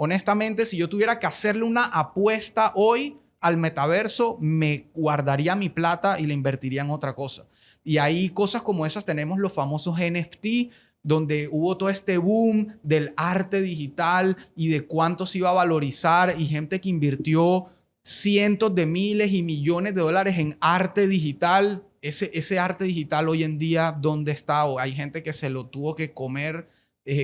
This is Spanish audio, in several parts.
Honestamente, si yo tuviera que hacerle una apuesta hoy al metaverso, me guardaría mi plata y la invertiría en otra cosa. Y ahí cosas como esas tenemos los famosos NFT, donde hubo todo este boom del arte digital y de cuánto se iba a valorizar y gente que invirtió cientos de miles y millones de dólares en arte digital. Ese arte digital hoy en día, ¿dónde está? O hay gente que se lo tuvo que comer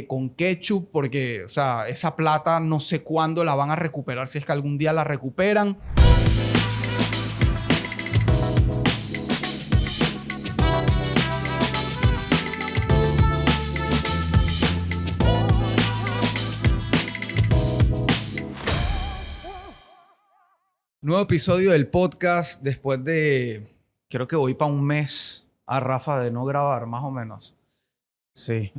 con ketchup porque, o sea, esa plata no sé cuándo la van a recuperar, si es que algún día la recuperan. Nuevo episodio del podcast después de, creo que voy para un mes a Rafa de no grabar, más o menos. Sí,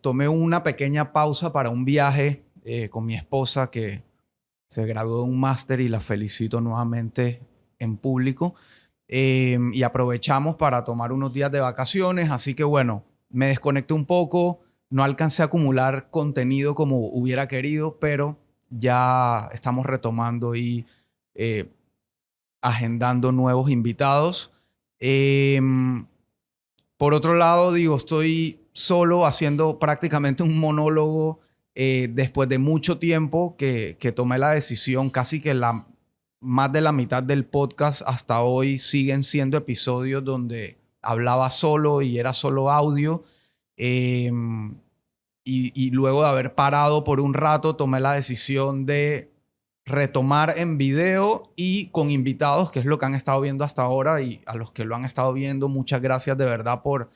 tomé una pequeña pausa para un viaje con mi esposa que se graduó de un máster y la felicito nuevamente en público. Y aprovechamos para tomar unos días de vacaciones, así que bueno, me desconecté un poco, no alcancé a acumular contenido como hubiera querido, pero ya estamos retomando y eh, agendando nuevos invitados. Por otro lado, digo, estoy solo haciendo prácticamente un monólogo después de mucho tiempo que tomé la decisión, casi que más de la mitad del podcast hasta hoy siguen siendo episodios donde hablaba solo y era solo audio. Eh, y luego de haber parado por un rato, tomé la decisión de retomar en video y con invitados, que es lo que han estado viendo hasta ahora, y a los que lo han estado viendo, muchas gracias de verdad por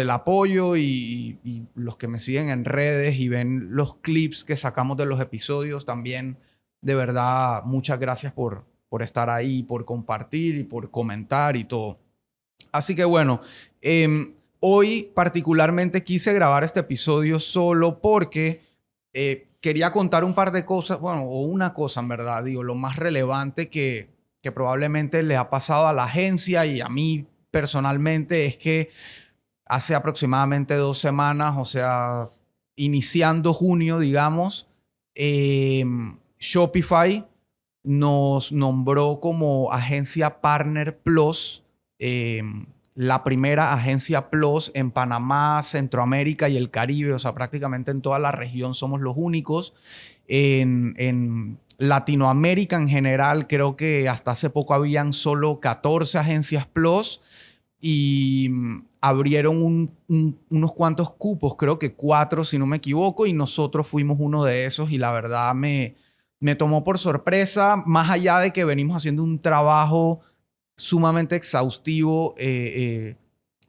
el apoyo y los que me siguen en redes y ven los clips que sacamos de los episodios también. De verdad, muchas gracias por estar ahí, por compartir y por comentar y todo. Así que bueno, hoy particularmente quise grabar este episodio solo porque quería contar un par de cosas, bueno, o una cosa en verdad, digo, lo más relevante que probablemente le ha pasado a la agencia y a mí personalmente es que hace aproximadamente 2 semanas, o sea, iniciando junio, digamos, Shopify nos nombró como agencia Partner Plus, eh, la primera agencia Plus en Panamá, Centroamérica y el Caribe, o sea, prácticamente en toda la región somos los únicos. En Latinoamérica en general, creo que hasta hace poco habían solo 14 agencias Plus y abrieron unos cuantos cupos, creo que 4 si no me equivoco, y nosotros fuimos uno de esos y la verdad me tomó por sorpresa, más allá de que venimos haciendo un trabajo sumamente exhaustivo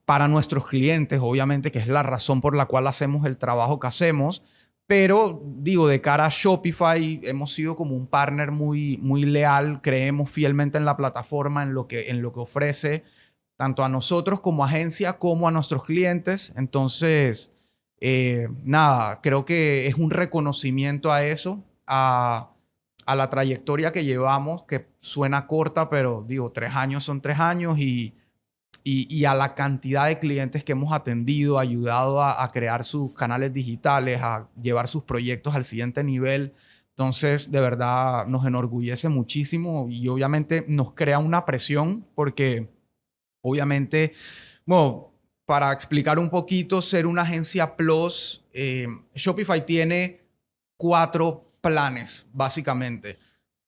para nuestros clientes, obviamente, que es la razón por la cual hacemos el trabajo que hacemos. Pero digo, de cara a Shopify, hemos sido como un partner muy, muy leal. Creemos fielmente en la plataforma, en lo que ofrece, tanto a nosotros como agencia, como a nuestros clientes. Entonces, nada, creo que es un reconocimiento a eso, a la trayectoria que llevamos, que suena corta, pero digo, 3 años son 3 años y a la cantidad de clientes que hemos atendido, ayudado a crear sus canales digitales, a llevar sus proyectos al siguiente nivel. Entonces, de verdad, nos enorgullece muchísimo y obviamente nos crea una presión porque, obviamente, bueno, para explicar un poquito, ser una agencia Plus, Shopify tiene 4 planes, básicamente,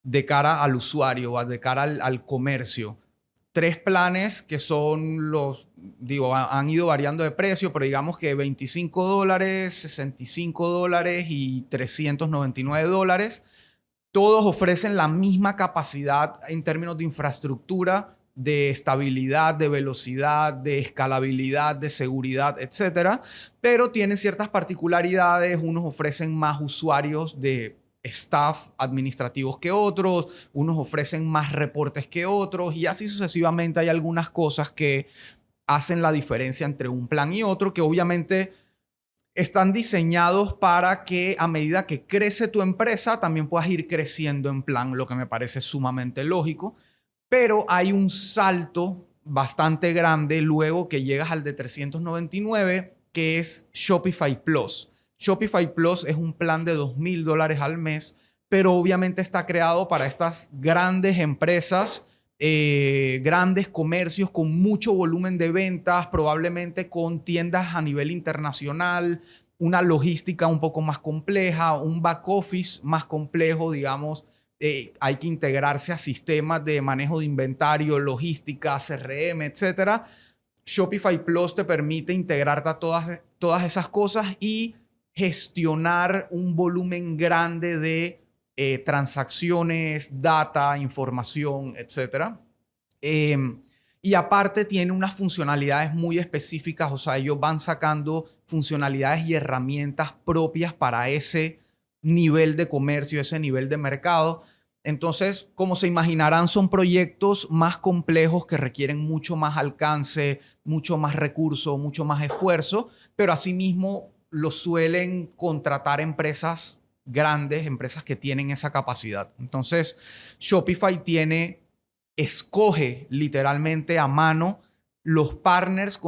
de cara al usuario, de cara al comercio. 3 planes que son digo, han ido variando de precio, pero digamos que $25, $65 y $399. Todos ofrecen la misma capacidad en términos de infraestructura, de estabilidad, de velocidad, de escalabilidad, de seguridad, etcétera, pero tienen ciertas particularidades. Unos ofrecen más usuarios de staff administrativos que otros, unos ofrecen más reportes que otros y así sucesivamente. Hay algunas cosas que hacen la diferencia entre un plan y otro, que obviamente están diseñados para que a medida que crece tu empresa también puedas ir creciendo en plan, lo que me parece sumamente lógico. Pero hay un salto bastante grande luego que llegas al de 399, que es Shopify Plus. Shopify Plus es un plan de $2,000 al mes, pero obviamente está creado para estas grandes empresas, grandes comercios con mucho volumen de ventas, probablemente con tiendas a nivel internacional, una logística un poco más compleja, un back office más complejo, digamos. Hay que integrarse a sistemas de manejo de inventario, logística, CRM, etcétera. Shopify Plus te permite integrarte a todas esas cosas y gestionar un volumen grande de transacciones, data, información, etcétera. Y aparte tiene unas funcionalidades muy específicas, o sea, ellos van sacando funcionalidades y herramientas propias para ese nivel de comercio, ese nivel de mercado. Entonces, como se imaginarán, son proyectos más complejos que requieren mucho más alcance, mucho más recurso, mucho más esfuerzo, pero asimismo lo suelen contratar empresas grandes, empresas que tienen esa capacidad. Entonces, Shopify escoge literalmente a mano los partners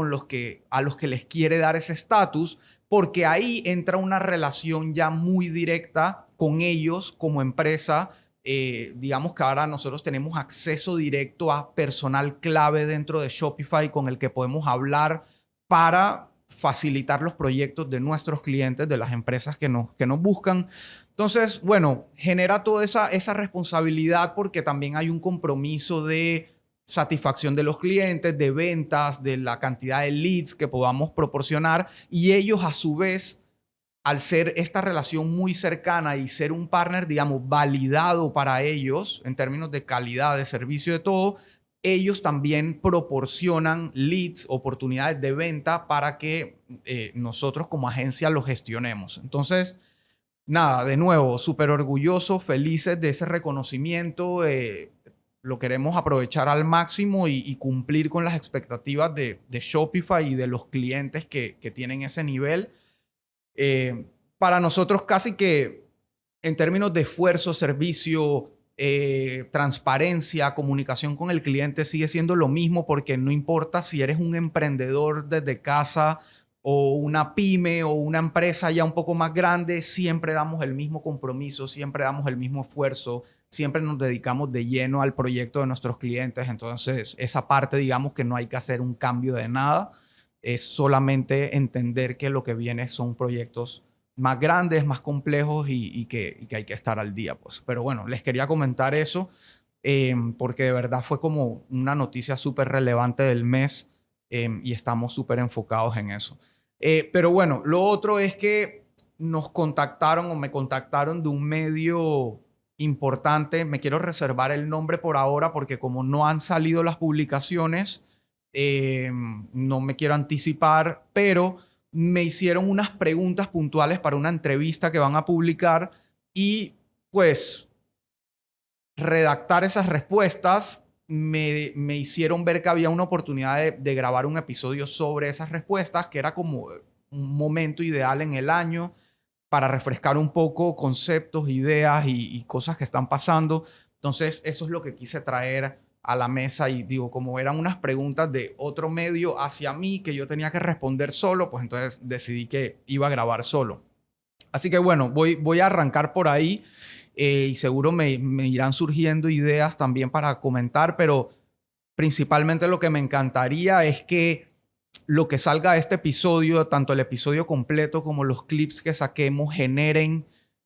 a los que les quiere dar ese estatus, porque ahí entra una relación ya muy directa con ellos como empresa. Digamos que ahora nosotros tenemos acceso directo a personal clave dentro de Shopify con el que podemos hablar para facilitar los proyectos de nuestros clientes, de las empresas que nos buscan. Entonces, bueno, genera toda esa responsabilidad porque también hay un compromiso de satisfacción de los clientes, de ventas, de la cantidad de leads que podamos proporcionar, y ellos a su vez, al ser esta relación muy cercana y ser un partner, digamos, validado para ellos en términos de calidad, de servicio, de todo, ellos también proporcionan leads, oportunidades de venta para que nosotros como agencia lo gestionemos. Entonces, nada, de nuevo, súper orgullosos, felices de ese reconocimiento. Lo queremos aprovechar al máximo y cumplir con las expectativas de Shopify y de los clientes que tienen ese nivel. Para nosotros casi que en términos de esfuerzo, servicio, transparencia, comunicación con el cliente sigue siendo lo mismo, porque no importa si eres un emprendedor desde casa o una pyme o una empresa ya un poco más grande, siempre damos el mismo compromiso, siempre damos el mismo esfuerzo, siempre nos dedicamos de lleno al proyecto de nuestros clientes. Entonces, esa parte, digamos que no hay que hacer un cambio de nada. Es solamente entender que lo que viene son proyectos más grandes, más complejos y que hay que estar al día, pues. Pero bueno, les quería comentar eso porque de verdad fue como una noticia súper relevante del mes y estamos súper enfocados en eso. Pero bueno, lo otro es que nos contactaron o me contactaron de un medio importante. Me quiero reservar el nombre por ahora porque como no han salido las publicaciones, no me quiero anticipar, pero me hicieron unas preguntas puntuales para una entrevista que van a publicar y pues redactar esas respuestas me hicieron ver que había una oportunidad de grabar un episodio sobre esas respuestas, que era como un momento ideal en el año para refrescar un poco conceptos, ideas y cosas que están pasando. Entonces, eso es lo que quise traer a la mesa y digo, como eran unas preguntas de otro medio hacia mí que yo tenía que responder solo, pues entonces decidí que iba a grabar solo. Así que bueno, voy a arrancar por ahí y seguro me irán surgiendo ideas también para comentar, pero principalmente lo que me encantaría es que lo que salga de este episodio, tanto el episodio completo como los clips que saquemos, generen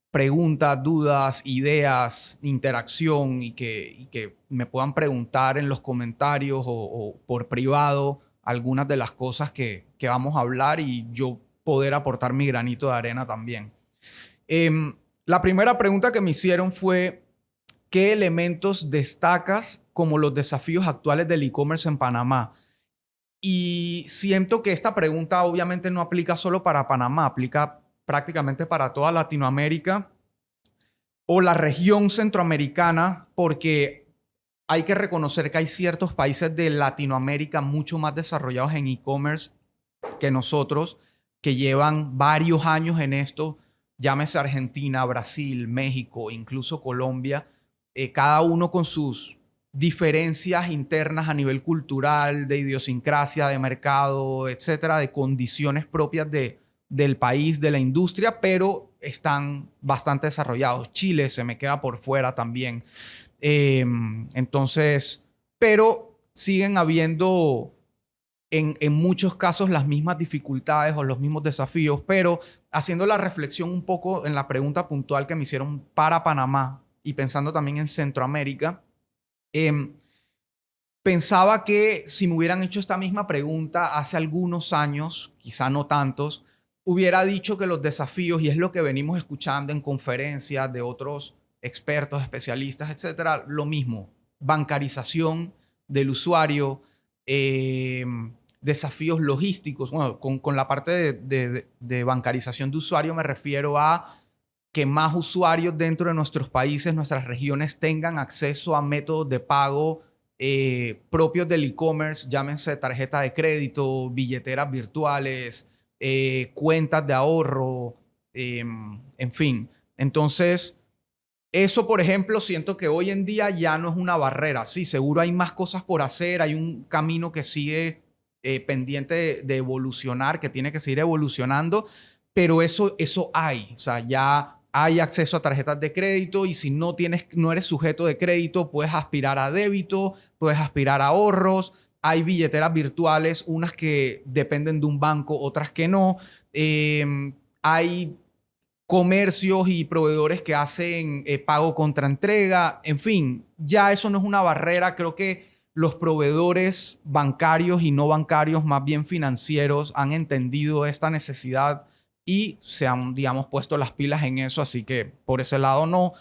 preguntas, dudas, ideas, interacción y que me puedan preguntar en los comentarios o por privado algunas de las cosas que vamos a hablar y yo poder aportar mi granito de arena también. La primera pregunta que me hicieron fue: ¿qué elementos destacas como los desafíos actuales del e-commerce en Panamá? Y siento que esta pregunta obviamente no aplica solo para Panamá, aplica prácticamente para toda Latinoamérica o la región centroamericana, porque hay que reconocer que hay ciertos países de Latinoamérica mucho más desarrollados en e-commerce que nosotros, que llevan varios años en esto, llámese Argentina, Brasil, México, incluso Colombia, cada uno con sus diferencias internas a nivel cultural, de idiosincrasia, de mercado, etcétera, de condiciones propias del país, de la industria, pero están bastante desarrollados. Chile se me queda por fuera también. Entonces, pero siguen habiendo en muchos casos las mismas dificultades o los mismos desafíos, pero haciendo la reflexión un poco en la pregunta puntual que me hicieron para Panamá y pensando también en Centroamérica, em, pensaba que si me hubieran hecho esta misma pregunta hace algunos años, quizá no tantos, hubiera dicho que los desafíos, y es lo que venimos escuchando en conferencias de otros expertos, especialistas, etcétera, lo mismo, bancarización del usuario, eh, desafíos logísticos. Bueno, con la parte de bancarización de usuario me refiero a que más usuarios dentro de nuestros países, nuestras regiones, tengan acceso a métodos de pago propios del e-commerce, llámense tarjeta de crédito, billeteras virtuales, cuentas de ahorro, en fin. Entonces, eso, por ejemplo, siento que hoy en día ya no es una barrera. Sí, seguro hay más cosas por hacer, hay un camino que sigue pendiente de evolucionar, que tiene que seguir evolucionando, pero eso hay. O sea, ya hay acceso a tarjetas de crédito y si no eres sujeto de crédito, puedes aspirar a débito, puedes aspirar a ahorros. Hay billeteras virtuales, unas que dependen de un banco, otras que no. Hay comercios y proveedores que hacen pago contra entrega. En fin, ya eso no es una barrera. Creo que los proveedores bancarios y no bancarios, más bien financieros, han entendido esta necesidad y se han, digamos, puesto las pilas en eso. Así que por ese lado no.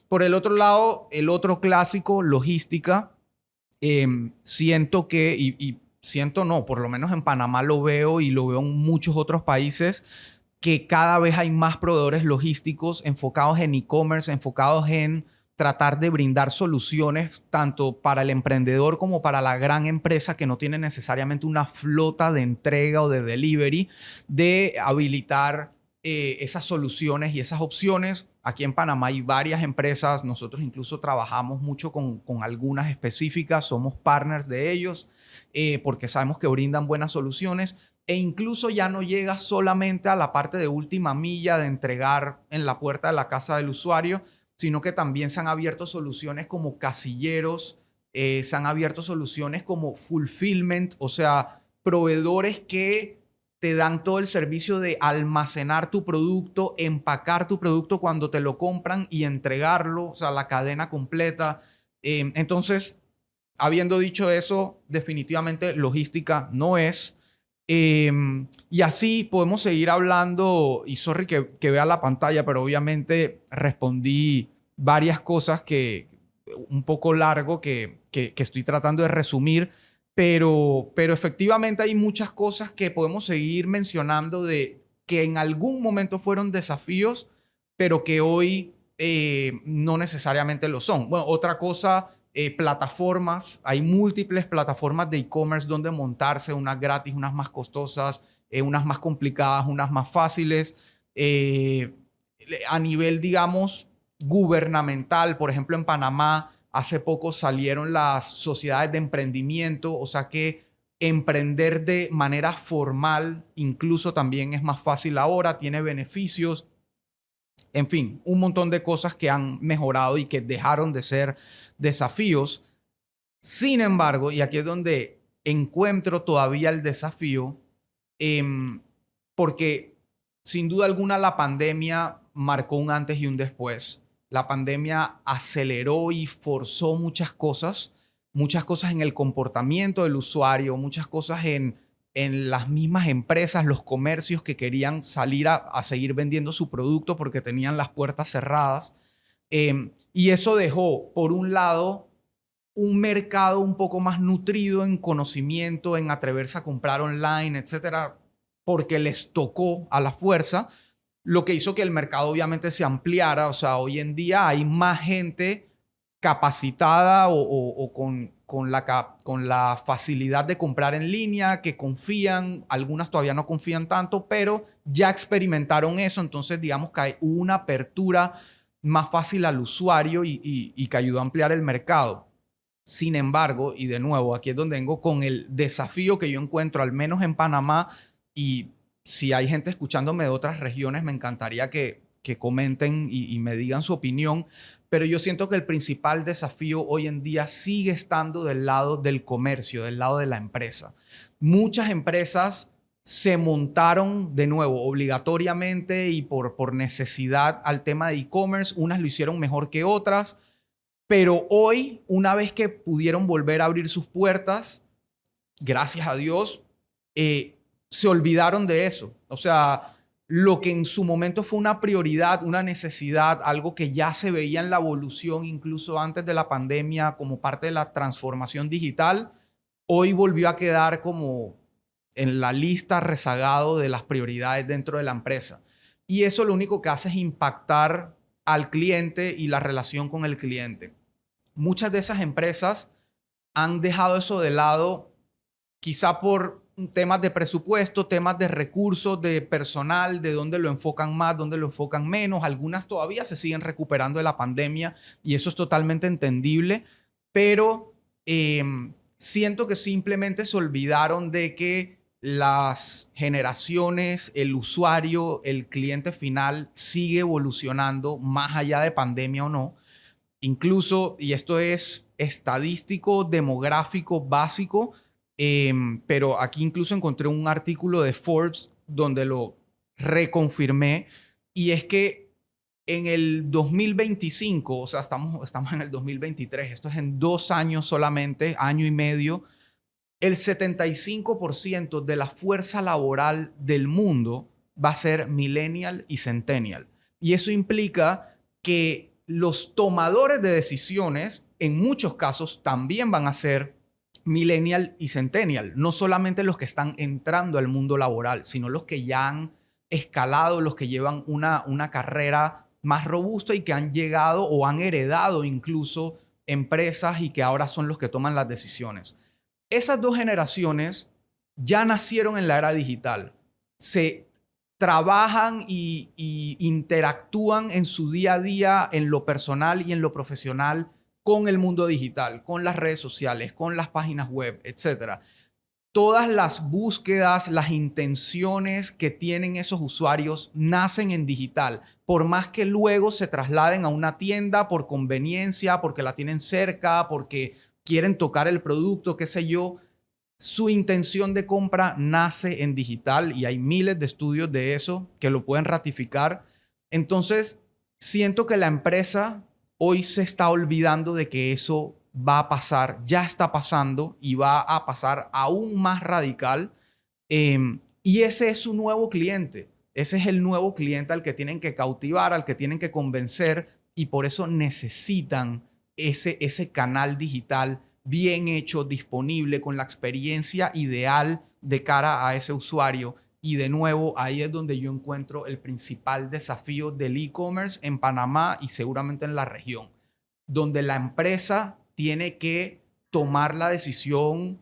Por el otro lado, el otro clásico, logística, siento que, y siento no, por lo menos en Panamá lo veo y lo veo en muchos otros países, que cada vez hay más proveedores logísticos enfocados en e-commerce, enfocados en tratar de brindar soluciones tanto para el emprendedor como para la gran empresa que no tiene necesariamente una flota de entrega o de delivery, de habilitar esas soluciones y esas opciones. Aquí en Panamá hay varias empresas, nosotros incluso trabajamos mucho con algunas específicas, somos partners de ellos porque sabemos que brindan buenas soluciones. E incluso ya no llega solamente a la parte de última milla de entregar en la puerta de la casa del usuario, sino que también se han abierto soluciones como casilleros, se han abierto soluciones como fulfillment, o sea, proveedores que te dan todo el servicio de almacenar tu producto, empacar tu producto cuando te lo compran y entregarlo, o sea, la cadena completa. Entonces, habiendo dicho eso, definitivamente logística no es. Y así podemos seguir hablando, y sorry que vea la pantalla, pero obviamente respondí varias cosas que un poco largo que estoy tratando de resumir, pero efectivamente hay muchas cosas que podemos seguir mencionando de que en algún momento fueron desafíos, pero que hoy no necesariamente lo son. Bueno, otra cosa, plataformas. Hay múltiples plataformas de e-commerce donde montarse, unas gratis, unas más costosas, unas más complicadas, unas más fáciles. Eh, a nivel, digamos, gubernamental, por ejemplo, en Panamá, hace poco salieron las sociedades de emprendimiento, o sea que emprender de manera formal incluso también es más fácil ahora, tiene beneficios. En fin, un montón de cosas que han mejorado y que dejaron de ser desafíos. Sin embargo, y aquí es donde encuentro todavía el desafío, porque sin duda alguna la pandemia marcó un antes y un después. La pandemia aceleró y forzó muchas cosas en el comportamiento del usuario, muchas cosas en las mismas empresas, los comercios que querían salir a seguir vendiendo su producto porque tenían las puertas cerradas. Y eso dejó, por un lado, un mercado un poco más nutrido en conocimiento, en atreverse a comprar online, etcétera, porque les tocó a la fuerza, lo que hizo que el mercado obviamente se ampliara. O sea, hoy en día hay más gente capacitada o con la facilidad de comprar en línea, que confían, algunas todavía no confían tanto, pero ya experimentaron eso, entonces digamos que hay una apertura más fácil al usuario y que ayudó a ampliar el mercado. Sin embargo, y de nuevo, aquí es donde vengo con el desafío que yo encuentro, al menos en Panamá, y si hay gente escuchándome de otras regiones, me encantaría que comenten y me digan su opinión. Pero yo siento que el principal desafío hoy en día sigue estando del lado del comercio, del lado de la empresa. Muchas empresas se montaron de nuevo obligatoriamente y por necesidad al tema de e-commerce. Unas lo hicieron mejor que otras, pero hoy, una vez que pudieron volver a abrir sus puertas, gracias a Dios, se olvidaron de eso. O sea, lo que en su momento fue una prioridad, una necesidad, algo que ya se veía en la evolución incluso antes de la pandemia como parte de la transformación digital, hoy volvió a quedar como en la lista rezagado de las prioridades dentro de la empresa. Y eso lo único que hace es impactar al cliente y la relación con el cliente. Muchas de esas empresas han dejado eso de lado, quizá por temas de presupuesto, temas de recursos, de personal, de dónde lo enfocan más, dónde lo enfocan menos. Algunas todavía se siguen recuperando de la pandemia y eso es totalmente entendible, pero siento que simplemente se olvidaron de que las generaciones, el usuario, el cliente final sigue evolucionando más allá de pandemia o no. Incluso, y esto es estadístico, demográfico, básico, pero aquí incluso encontré un artículo de Forbes donde lo reconfirmé, y es que en el 2025, o sea, estamos en el 2023, esto es en 2 años solamente, año y medio, el 75% de la fuerza laboral del mundo va a ser millennial y centennial. Y eso implica que los tomadores de decisiones, en muchos casos, también van a ser millennial y centennial. No solamente los que están entrando al mundo laboral, sino los que ya han escalado, los que llevan una carrera más robusta y que han llegado o han heredado incluso empresas y que ahora son los que toman las decisiones. Esas dos generaciones ya nacieron en la era digital. Se trabajan y interactúan en su día a día, en lo personal y en lo profesional, con el mundo digital, con las redes sociales, con las páginas web, etcétera. Todas las búsquedas, las intenciones que tienen esos usuarios nacen en digital, por más que luego se trasladen a una tienda por conveniencia, porque la tienen cerca, porque quieren tocar el producto, qué sé yo. Su intención de compra nace en digital y hay miles de estudios de eso que lo pueden ratificar. Entonces, siento que la empresa hoy se está olvidando de que eso va a pasar, ya está pasando y va a pasar aún más radical. Y ese es su nuevo cliente. Ese es el nuevo cliente al que tienen que cautivar, al que tienen que convencer, y por eso necesitan ese canal digital bien hecho, disponible, con la experiencia ideal de cara a ese usuario. Y de nuevo, ahí es donde yo encuentro el principal desafío del e-commerce en Panamá y seguramente en la región, donde la empresa tiene que tomar la decisión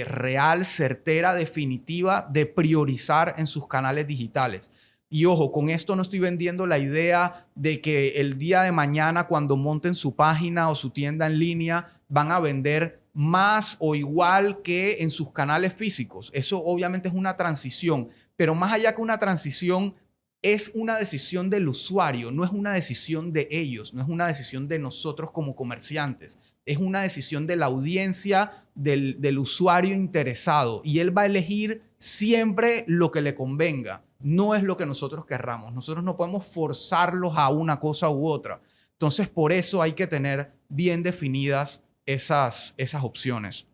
real, certera, definitiva de priorizar en sus canales digitales. Y ojo, con esto no estoy vendiendo la idea de que el día de mañana, cuando monten su página o su tienda en línea, van a vender más o igual que en sus canales físicos. Eso obviamente es una transición, pero más allá que una transición, es una decisión del usuario, no es una decisión de ellos, no es una decisión de nosotros como comerciantes, es una decisión de la audiencia, del usuario interesado, y él va a elegir siempre lo que le convenga, no es lo que nosotros querramos. Nosotros no podemos forzarlos a una cosa u otra. Entonces, por eso hay que tener bien definidas esas opciones.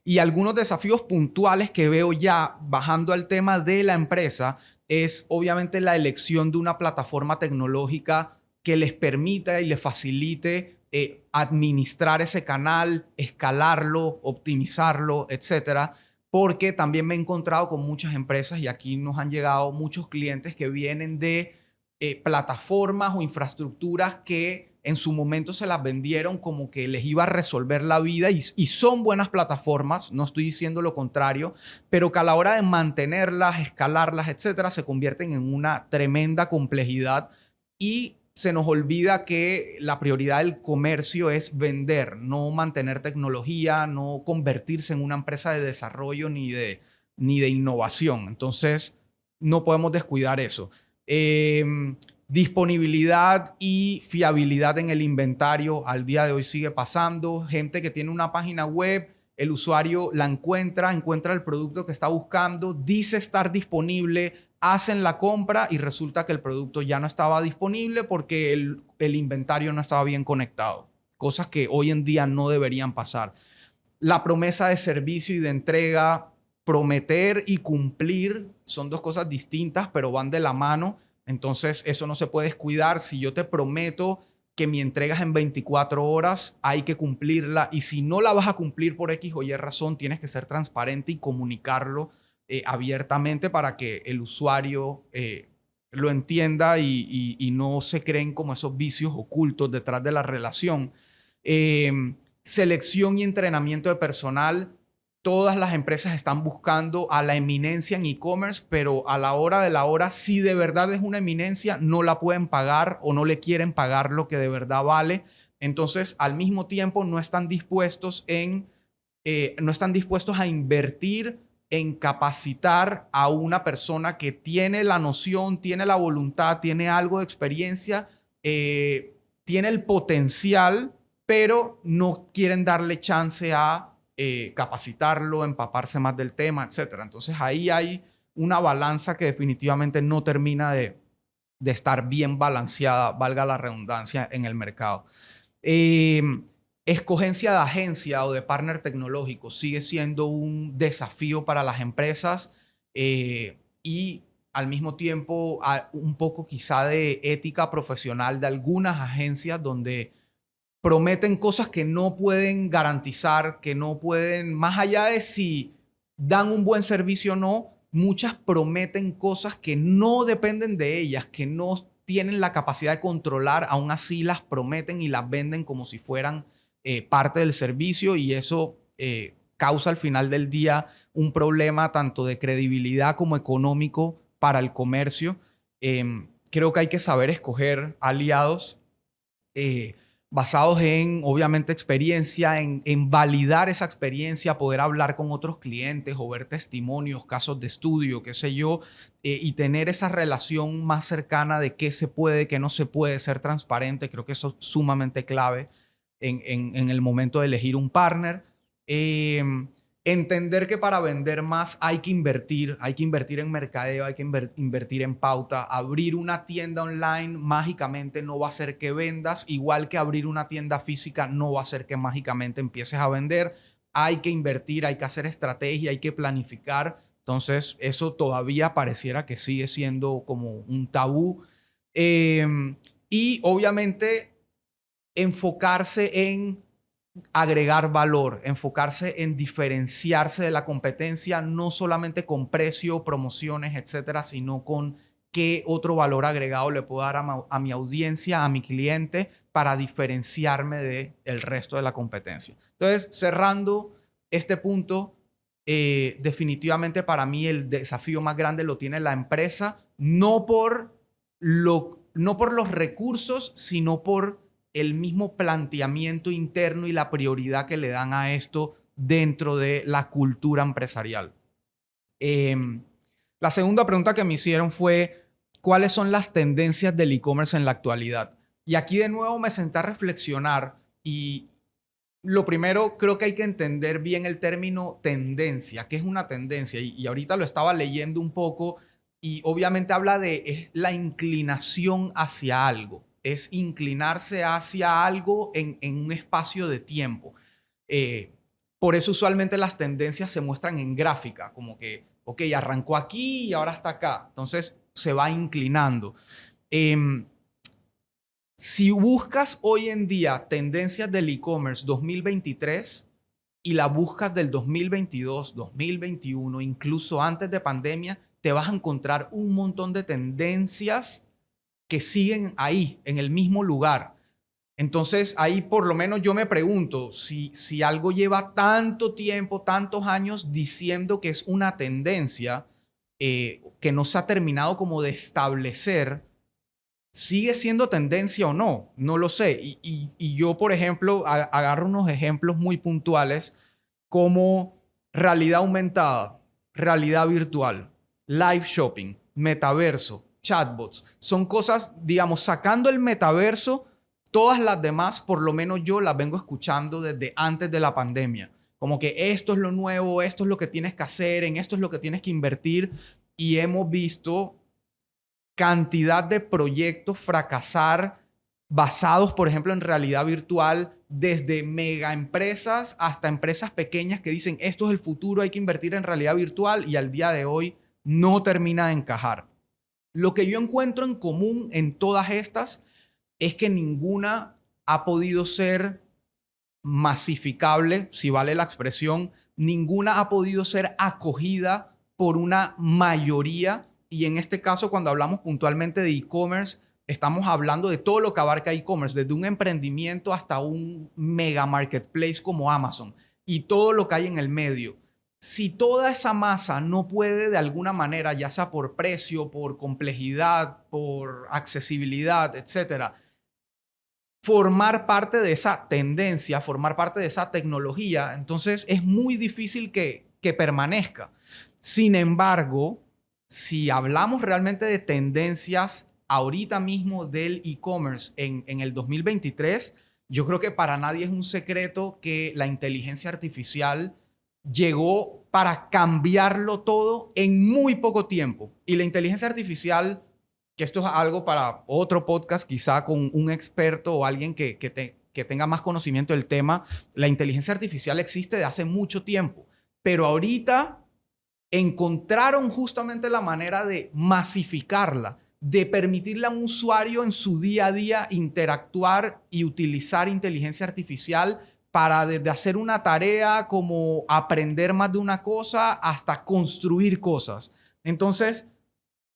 Y algunos desafíos puntuales que veo ya bajando al tema de la empresa es obviamente la elección de una plataforma tecnológica que les permita y les facilite administrar ese canal, escalarlo, optimizarlo, etcétera. Porque también me he encontrado con muchas empresas y aquí nos han llegado muchos clientes que vienen de plataformas o infraestructuras que en su momento se las vendieron como que les iba a resolver la vida, y son buenas plataformas, no estoy diciendo lo contrario, pero que a la hora de mantenerlas, escalarlas, etcétera, se convierten en una tremenda complejidad, y se nos olvida que la prioridad del comercio es vender, no mantener tecnología, no convertirse en una empresa de desarrollo ni ni de innovación. Entonces, no podemos descuidar eso. Disponibilidad y fiabilidad en el inventario al día de hoy sigue pasando. Gente que tiene una página web, el usuario la encuentra el producto que está buscando, dice estar disponible, hacen la compra y resulta que el producto ya no estaba disponible porque el inventario no estaba bien conectado. Cosas que hoy en día no deberían pasar. La promesa de servicio y de entrega, prometer y cumplir son dos cosas distintas, pero van de la mano. Entonces, eso no se puede descuidar. Si yo te prometo que mi entrega es en 24 horas, hay que cumplirla. Y si no la vas a cumplir por X o Y razón, tienes que ser transparente y comunicarlo abiertamente para que el usuario lo entienda y no se creen como esos vicios ocultos detrás de la relación. Selección y entrenamiento de personal. Todas las empresas están buscando a la eminencia en e-commerce, pero a la hora de la hora, si de verdad es una eminencia, no la pueden pagar o no le quieren pagar lo que de verdad vale. Entonces, al mismo tiempo, no están dispuestos a invertir en capacitar a una persona que tiene la noción, tiene la voluntad, tiene algo de experiencia, tiene el potencial, pero no quieren darle chance a capacitarlo, empaparse más del tema, etcétera. Entonces ahí hay una balanza que definitivamente no termina de estar bien balanceada, valga la redundancia, en el mercado. Escogencia de agencia o de partner tecnológico sigue siendo un desafío para las empresas y al mismo tiempo un poco quizá de ética profesional de algunas agencias donde prometen cosas que no pueden garantizar, que no pueden, más allá de si dan un buen servicio o no, muchas prometen cosas que no dependen de ellas, que no tienen la capacidad de controlar, aún así las prometen y las venden como si fueran parte del servicio y eso causa al final del día un problema tanto de credibilidad como económico para el comercio. Creo que hay que saber escoger aliados basados en, obviamente, experiencia, en validar esa experiencia, poder hablar con otros clientes o ver testimonios, casos de estudio, qué sé yo, y tener esa relación más cercana de qué se puede, qué no se puede, ser transparente. Creo que eso es sumamente clave en el momento de elegir un partner. Entender que para vender más hay que invertir en mercadeo, hay que invertir en pauta. Abrir una tienda online mágicamente no va a hacer que vendas, igual que abrir una tienda física no va a hacer que mágicamente empieces a vender. Hay que invertir, hay que hacer estrategia, hay que planificar. Entonces, eso todavía pareciera que sigue siendo como un tabú. Y obviamente enfocarse en agregar valor, enfocarse en diferenciarse de la competencia, no solamente con precio, promociones, etcétera, sino con qué otro valor agregado le puedo dar a mi audiencia, a mi cliente, para diferenciarme del resto de la competencia. Entonces, cerrando este punto, definitivamente para mí el desafío más grande lo tiene la empresa, no por los recursos, sino por el mismo planteamiento interno y la prioridad que le dan a esto dentro de la cultura empresarial. La segunda pregunta que me hicieron fue, ¿cuáles son las tendencias del e-commerce en la actualidad? Y aquí de nuevo me senté a reflexionar y lo primero, creo que hay que entender bien el término tendencia. ¿Qué es una tendencia? Y ahorita lo estaba leyendo un poco y obviamente habla de la inclinación hacia algo. Es inclinarse hacia algo en un espacio de tiempo. Por eso usualmente las tendencias se muestran en gráfica, como que, ok, arrancó aquí y ahora está acá. Entonces se va inclinando. Si buscas hoy en día tendencias del e-commerce 2023 y la buscas del 2022, 2021, incluso antes de pandemia, te vas a encontrar un montón de tendencias que siguen ahí, en el mismo lugar. Entonces, ahí por lo menos yo me pregunto si algo lleva tanto tiempo, tantos años diciendo que es una tendencia que no se ha terminado como de establecer, ¿sigue siendo tendencia o no? No lo sé. Y yo, por ejemplo, agarro unos ejemplos muy puntuales como realidad aumentada. realidad virtual, live shopping, metaverso, chatbots. Son cosas, digamos, sacando el metaverso, todas las demás, por lo menos yo las vengo escuchando desde antes de la pandemia. Como que esto es lo nuevo, esto es lo que tienes que hacer, en esto es lo que tienes que invertir. Y hemos visto cantidad de proyectos fracasar basados, por ejemplo, en realidad virtual, desde mega empresas hasta empresas pequeñas que dicen esto es el futuro, hay que invertir en realidad virtual, y al día de hoy no termina de encajar. Lo que yo encuentro en común en todas estas es que ninguna ha podido ser masificable, si vale la expresión, ninguna ha podido ser acogida por una mayoría. Y en este caso, cuando hablamos puntualmente de e-commerce, estamos hablando de todo lo que abarca e-commerce, desde un emprendimiento hasta un mega marketplace como Amazon y todo lo que hay en el medio. Si toda esa masa no puede de alguna manera, ya sea por precio, por complejidad, por accesibilidad, etcétera, formar parte de esa tendencia, formar parte de esa tecnología, entonces es muy difícil que permanezca. Sin embargo, si hablamos realmente de tendencias ahorita mismo del e-commerce en el 2023, yo creo que para nadie es un secreto que la inteligencia artificial llegó para cambiarlo todo en muy poco tiempo. Y la inteligencia artificial, que esto es algo para otro podcast, quizá con un experto o alguien que tenga más conocimiento del tema, la inteligencia artificial existe de hace mucho tiempo, pero ahorita encontraron justamente la manera de masificarla, de permitirle a un usuario en su día a día interactuar y utilizar inteligencia artificial para desde hacer una tarea como aprender más de una cosa hasta construir cosas. Entonces,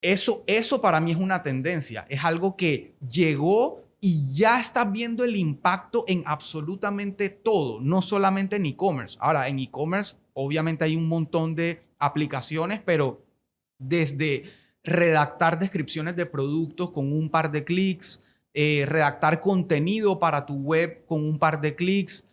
eso para mí es una tendencia, es algo que llegó y ya estás viendo el impacto en absolutamente todo, no solamente en e-commerce. Ahora, en e-commerce obviamente hay un montón de aplicaciones, pero desde redactar descripciones de productos con un par de clics, redactar contenido para tu web con un par de clics,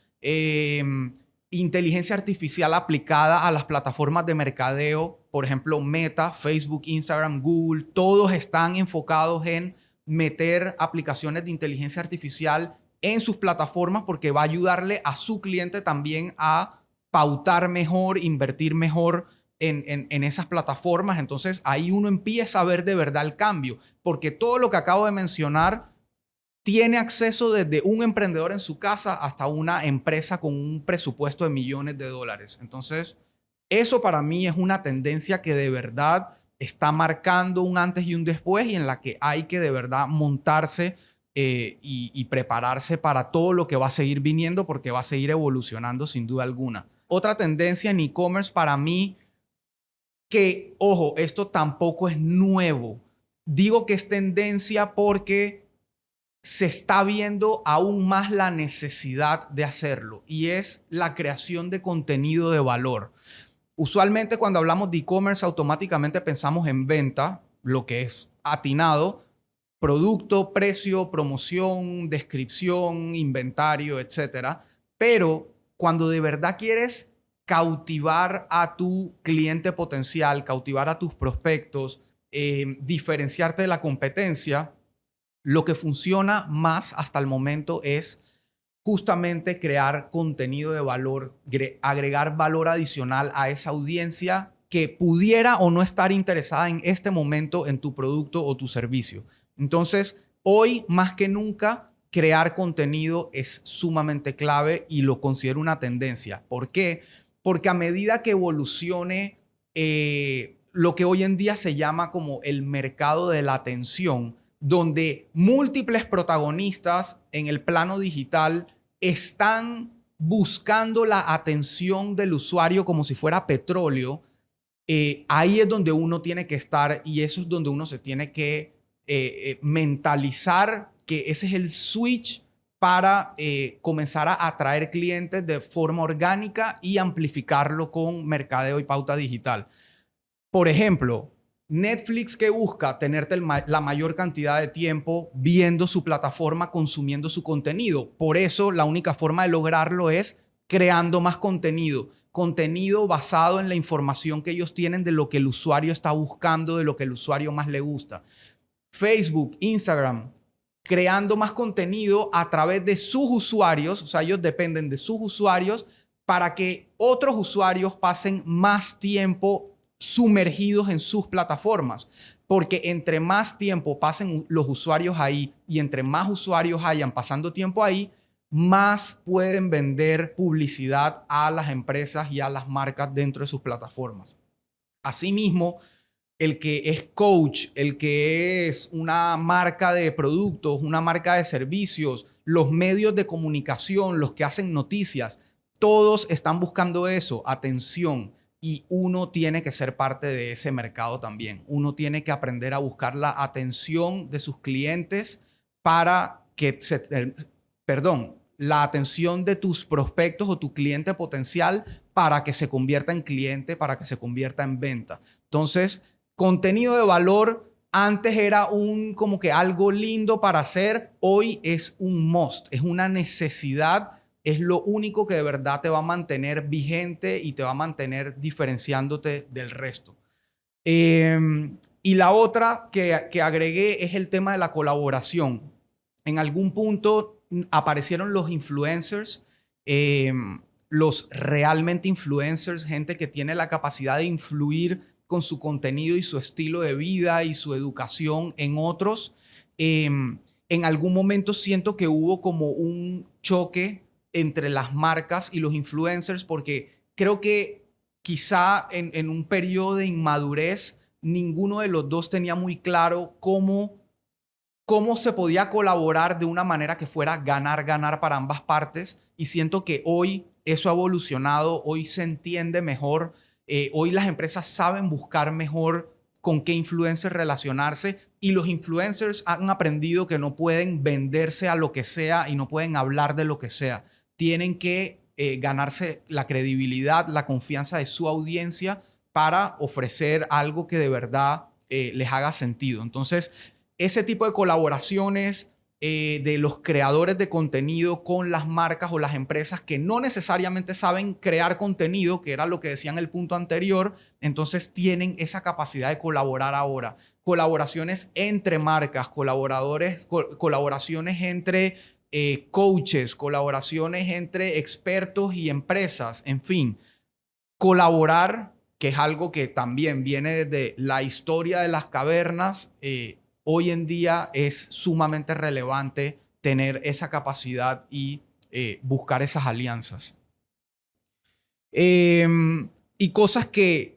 inteligencia artificial aplicada a las plataformas de mercadeo, por ejemplo, Meta, Facebook, Instagram, Google, todos están enfocados en meter aplicaciones de inteligencia artificial en sus plataformas porque va a ayudarle a su cliente también a pautar mejor, invertir mejor en esas plataformas. Entonces ahí uno empieza a ver de verdad el cambio, porque todo lo que acabo de mencionar tiene acceso desde un emprendedor en su casa hasta una empresa con un presupuesto de millones de dólares. Entonces, eso para mí es una tendencia que de verdad está marcando un antes y un después y en la que hay que de verdad montarse y prepararse para todo lo que va a seguir viniendo porque va a seguir evolucionando sin duda alguna. Otra tendencia en e-commerce para mí que, ojo, esto tampoco es nuevo. Digo que es tendencia porque se está viendo aún más la necesidad de hacerlo y es la creación de contenido de valor. Usualmente cuando hablamos de e-commerce automáticamente pensamos en venta, lo que es atinado, producto, precio, promoción, descripción, inventario, etcétera. Pero cuando de verdad quieres cautivar a tu cliente potencial, cautivar a tus prospectos, diferenciarte de la competencia, lo que funciona más hasta el momento es justamente crear contenido de valor, agregar valor adicional a esa audiencia que pudiera o no estar interesada en este momento en tu producto o tu servicio. Entonces, hoy más que nunca, crear contenido es sumamente clave y lo considero una tendencia. ¿Por qué? Porque a medida que evolucione lo que hoy en día se llama como el mercado de la atención, donde múltiples protagonistas en el plano digital están buscando la atención del usuario como si fuera petróleo, ahí es donde uno tiene que estar y eso es donde uno se tiene que mentalizar que ese es el switch para comenzar a atraer clientes de forma orgánica y amplificarlo con mercadeo y pauta digital. Por ejemplo, Netflix que busca tenerte la mayor cantidad de tiempo viendo su plataforma, consumiendo su contenido. Por eso la única forma de lograrlo es creando más contenido. Contenido basado en la información que ellos tienen de lo que el usuario está buscando, de lo que el usuario más le gusta. Facebook, Instagram, creando más contenido a través de sus usuarios, o sea, ellos dependen de sus usuarios para que otros usuarios pasen más tiempo sumergidos en sus plataformas. Porque entre más tiempo pasen los usuarios ahí y entre más usuarios hayan pasando tiempo ahí, más pueden vender publicidad a las empresas y a las marcas dentro de sus plataformas. Asimismo, el que es coach, el que es una marca de productos, una marca de servicios, los medios de comunicación, los que hacen noticias, todos están buscando eso, atención. Y uno tiene que ser parte de ese mercado también. Uno tiene que aprender a buscar la atención de sus clientes para que la atención de tus prospectos o tu cliente potencial para que se convierta en cliente, para que se convierta en venta. Entonces, contenido de valor antes era como que algo lindo para hacer, hoy es un must, es una necesidad, es lo único que de verdad te va a mantener vigente y te va a mantener diferenciándote del resto. Y la otra que agregué es el tema de la colaboración. En algún punto aparecieron los influencers, los realmente influencers, gente que tiene la capacidad de influir con su contenido y su estilo de vida y su educación en otros. En algún momento siento que hubo como un choque entre las marcas y los influencers porque creo que quizá en un periodo de inmadurez ninguno de los dos tenía muy claro cómo se podía colaborar de una manera que fuera ganar para ambas partes. Y siento que hoy eso ha evolucionado, hoy se entiende mejor. Hoy las empresas saben buscar mejor con qué influencers relacionarse y los influencers han aprendido que no pueden venderse a lo que sea y no pueden hablar de lo que sea. Tienen que ganarse la credibilidad, la confianza de su audiencia para ofrecer algo que de verdad les haga sentido. Entonces, ese tipo de colaboraciones de los creadores de contenido con las marcas o las empresas que no necesariamente saben crear contenido, que era lo que decía en el punto anterior, entonces tienen esa capacidad de colaborar ahora. Colaboraciones entre marcas, colaboraciones entre coaches, colaboraciones entre expertos y empresas, en fin, colaborar, que es algo que también viene desde la historia de las cavernas. Hoy en día es sumamente relevante tener esa capacidad y buscar esas alianzas. Y cosas que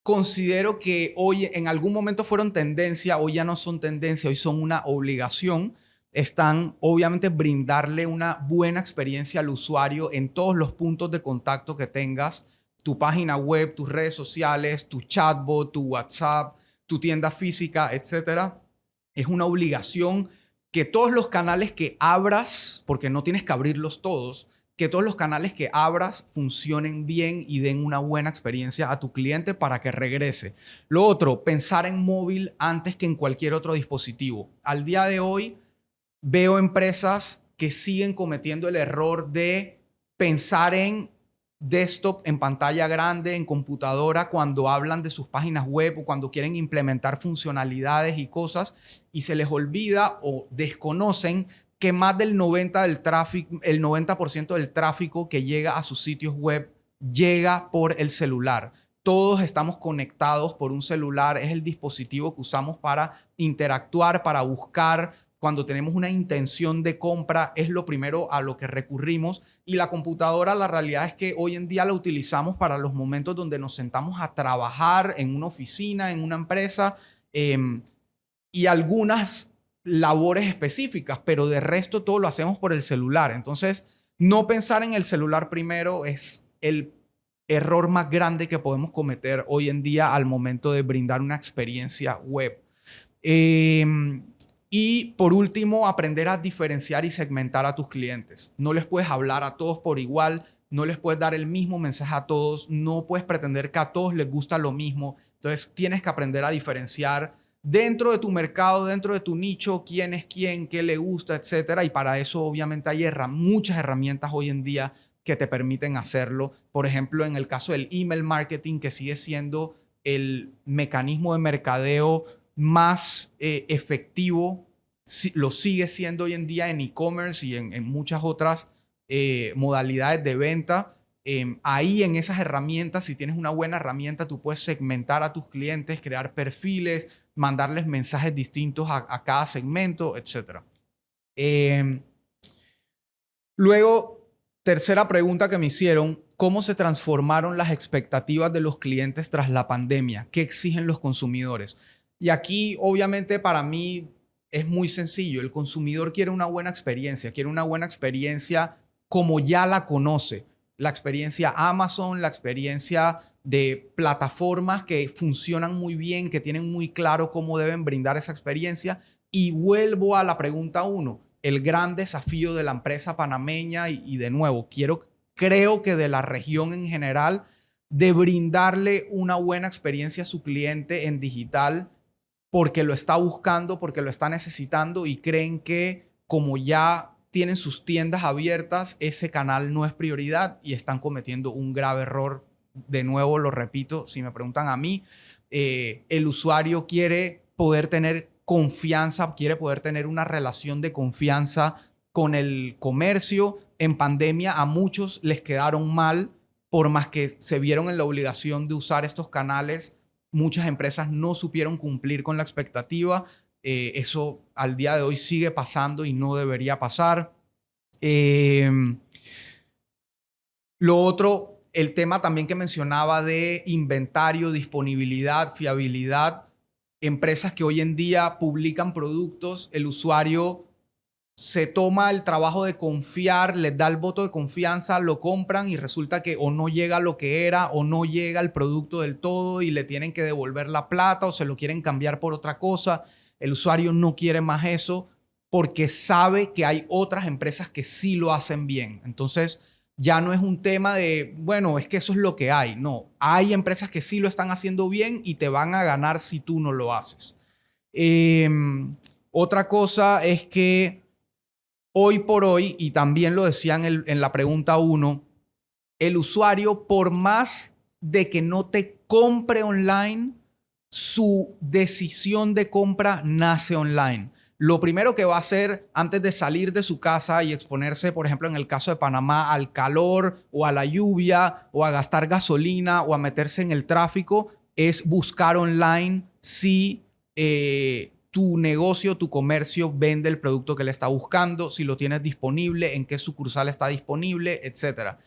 considero que hoy en algún momento fueron tendencia, hoy ya no son tendencia, hoy son una obligación. Están obviamente brindarle una buena experiencia al usuario en todos los puntos de contacto que tengas, tu página web, tus redes sociales, tu chatbot, tu WhatsApp, tu tienda física, etcétera. Es una obligación que todos los canales que abras, porque no tienes que abrirlos todos, que todos los canales que abras funcionen bien y den una buena experiencia a tu cliente para que regrese. Lo otro, pensar en móvil antes que en cualquier otro dispositivo. Al día de hoy veo empresas que siguen cometiendo el error de pensar en desktop, en pantalla grande, en computadora, cuando hablan de sus páginas web o cuando quieren implementar funcionalidades y cosas, y se les olvida o desconocen que más del 90% del tráfico, el 90% del tráfico que llega a sus sitios web llega por el celular. Todos estamos conectados por un celular, es el dispositivo que usamos para interactuar, para buscar. Cuando tenemos una intención de compra, es lo primero a lo que recurrimos. Y la computadora, la realidad es que hoy en día la utilizamos para los momentos donde nos sentamos a trabajar en una oficina, en una empresa, y algunas labores específicas, pero de resto todo lo hacemos por el celular. Entonces, no pensar en el celular primero es el error más grande que podemos cometer hoy en día al momento de brindar una experiencia web. Y por último, aprender a diferenciar y segmentar a tus clientes. No les puedes hablar a todos por igual, no les puedes dar el mismo mensaje a todos, no puedes pretender que a todos les gusta lo mismo. Entonces tienes que aprender a diferenciar dentro de tu mercado, dentro de tu nicho, quién es quién, qué le gusta, etcétera. Y para eso obviamente hay muchas herramientas hoy en día que te permiten hacerlo. Por ejemplo, en el caso del email marketing, que sigue siendo el mecanismo de mercadeo más efectivo, lo sigue siendo hoy en día en e-commerce y en muchas otras modalidades de venta. Ahí en esas herramientas, si tienes una buena herramienta, tú puedes segmentar a tus clientes, crear perfiles, mandarles mensajes distintos a cada segmento, etc. Luego, tercera pregunta que me hicieron: ¿cómo se transformaron las expectativas de los clientes tras la pandemia? ¿Qué exigen los consumidores? Y aquí, obviamente, para mí es muy sencillo. El consumidor quiere una buena experiencia como ya la conoce. La experiencia Amazon, la experiencia de plataformas que funcionan muy bien, que tienen muy claro cómo deben brindar esa experiencia. Y vuelvo a la pregunta uno, el gran desafío de la empresa panameña y de nuevo, creo que de la región en general, de brindarle una buena experiencia a su cliente en digital porque lo está buscando, porque lo está necesitando y creen que como ya tienen sus tiendas abiertas, ese canal no es prioridad y están cometiendo un grave error. De nuevo, lo repito, si me preguntan a mí, el usuario quiere poder tener confianza, quiere poder tener una relación de confianza con el comercio. En pandemia a muchos les quedaron mal, por más que se vieron en la obligación de usar estos canales. Muchas empresas no supieron cumplir con la expectativa. Eso al día de hoy sigue pasando y no debería pasar. Eh, lo otro, el tema también que mencionaba de inventario, disponibilidad, fiabilidad. Empresas que hoy en día publican productos, el usuario se toma el trabajo de confiar, les da el voto de confianza, lo compran y resulta que o no llega lo que era o no llega el producto del todo y le tienen que devolver la plata o se lo quieren cambiar por otra cosa. El usuario no quiere más eso porque sabe que hay otras empresas que sí lo hacen bien. Entonces, ya no es un tema de, bueno, es que eso es lo que hay. No, hay empresas que sí lo están haciendo bien y te van a ganar si tú no lo haces. Eh, Otra cosa es que hoy por hoy, y también lo decían en la pregunta uno, el usuario, por más de que no te compre online, su decisión de compra nace online. Lo primero que va a hacer antes de salir de su casa y exponerse, por ejemplo, en el caso de Panamá, al calor o a la lluvia o a gastar gasolina o a meterse en el tráfico, es buscar online si tu negocio, tu comercio vende el producto que le está buscando, si lo tienes disponible, en qué sucursal está disponible, etcétera.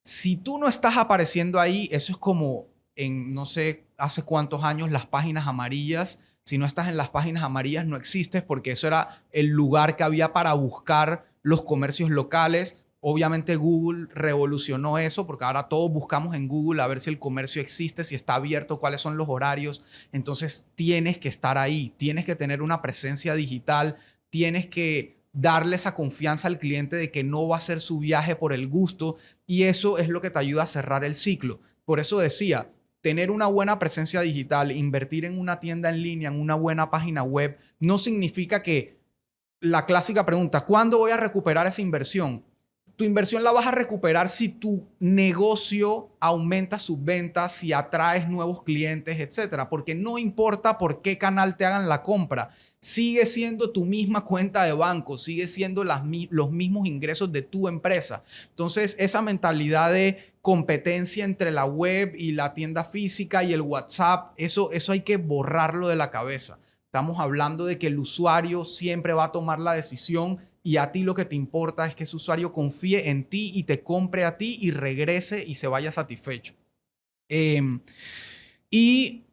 Si tú no estás apareciendo ahí, eso es como en no sé hace cuántos años las páginas amarillas. Si no estás en las páginas amarillas, no existes, porque eso era el lugar que había para buscar los comercios locales. Obviamente Google revolucionó eso porque ahora todos buscamos en Google a ver si el comercio existe, si está abierto, cuáles son los horarios. Entonces tienes que estar ahí, tienes que tener una presencia digital, tienes que darle esa confianza al cliente de que no va a ser su viaje por el gusto, y eso es lo que te ayuda a cerrar el ciclo. Por eso decía, tener una buena presencia digital, invertir en una tienda en línea, en una buena página web, no significa que la clásica pregunta, ¿cuándo voy a recuperar esa inversión? Tu inversión la vas a recuperar si tu negocio aumenta sus ventas, si atraes nuevos clientes, etcétera. Porque no importa por qué canal te hagan la compra, sigue siendo tu misma cuenta de banco, sigue siendo los mismos ingresos de tu empresa. Entonces, esa mentalidad de competencia entre la web y la tienda física y el WhatsApp, eso hay que borrarlo de la cabeza. Estamos hablando de que el usuario siempre va a tomar la decisión y a ti lo que te importa es que ese usuario confíe en ti y te compre a ti y regrese y se vaya satisfecho. Y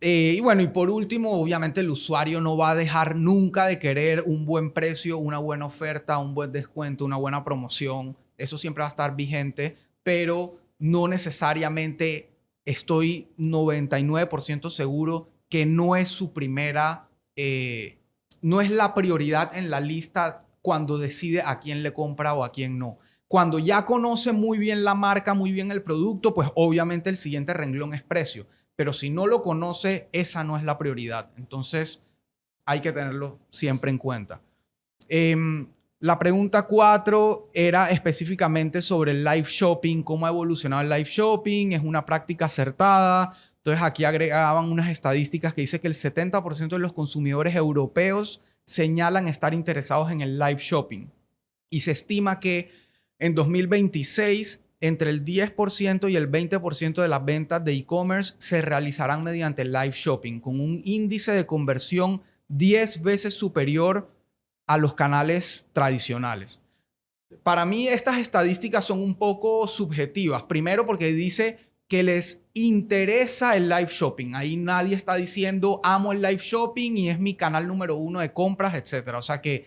bueno, y por último, obviamente el usuario no va a dejar nunca de querer un buen precio, una buena oferta, un buen descuento, una buena promoción. Eso siempre va a estar vigente, pero no necesariamente estoy 99% seguro que no es su primera, no es la prioridad en la lista cuando decide a quién le compra o a quién no. Cuando ya conoce muy bien la marca, muy bien el producto, pues obviamente el siguiente renglón es precio. Pero si no lo conoce, esa no es la prioridad. Entonces hay que tenerlo siempre en cuenta. La pregunta 4 era específicamente sobre el live shopping, cómo ha evolucionado el live shopping, es una práctica acertada. Entonces aquí agregaban unas estadísticas que dice que el 70% de los consumidores europeos señalan estar interesados en el live shopping. Y se estima que en 2026 entre el 10% y el 20% de las ventas de e-commerce se realizarán mediante live shopping, con un índice de conversión 10 veces superior a los canales tradicionales. Para mí estas estadísticas son un poco subjetivas. Primero porque dice que les interesa el live shopping. Ahí nadie está diciendo amo el live shopping y es mi canal número uno de compras, etc. O sea que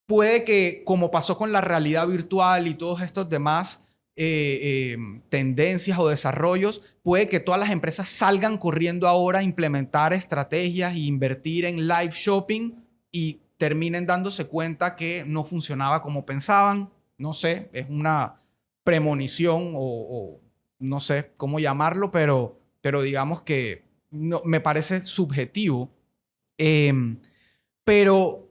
puede que, como pasó con la realidad virtual y todos estos demás tendencias o desarrollos, puede que todas las empresas salgan corriendo ahora a implementar estrategias e invertir en live shopping y terminen dándose cuenta que no funcionaba como pensaban. No sé, es una premonición o no sé cómo llamarlo, pero digamos que no, me parece subjetivo. Pero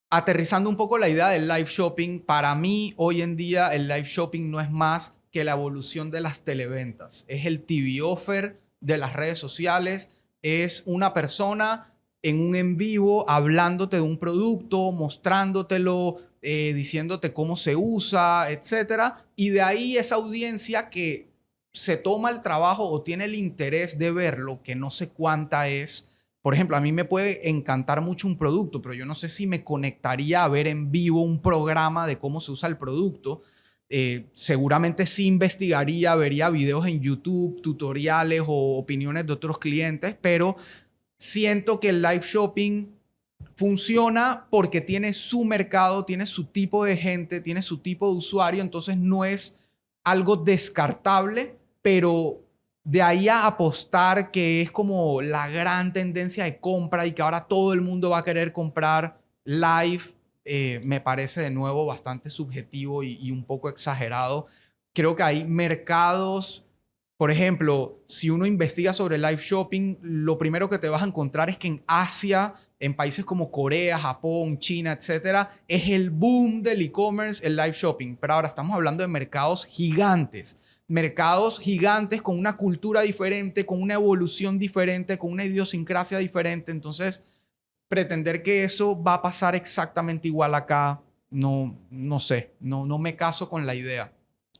aterrizando un poco la idea del live shopping, para mí hoy en día el live shopping no es más que la evolución de las televentas. Es el TV offer de las redes sociales. Es una persona en un en vivo hablándote de un producto, mostrándotelo, diciéndote cómo se usa, etcétera. Y de ahí esa audiencia que se toma el trabajo o tiene el interés de verlo, que no sé cuánta es. Por ejemplo, a mí me puede encantar mucho un producto, pero yo no sé si me conectaría a ver en vivo un programa de cómo se usa el producto. Seguramente sí investigaría, vería videos en YouTube, tutoriales o opiniones de otros clientes, pero siento que el live shopping funciona porque tiene su mercado, tiene su tipo de gente, tiene su tipo de usuario, entonces no es algo descartable, pero de ahí a apostar que es como la gran tendencia de compra y que ahora todo el mundo va a querer comprar live, me parece de nuevo bastante subjetivo y un poco exagerado. Creo que hay mercados, por ejemplo, si uno investiga sobre live shopping, lo primero que te vas a encontrar es que en Asia, en países como Corea, Japón, China, etcétera, es el boom del e-commerce, el live shopping. Pero ahora estamos hablando de mercados gigantes con una cultura diferente, con una evolución diferente, con una idiosincrasia diferente. Entonces, pretender que eso va a pasar exactamente igual acá, no sé, no me caso con la idea.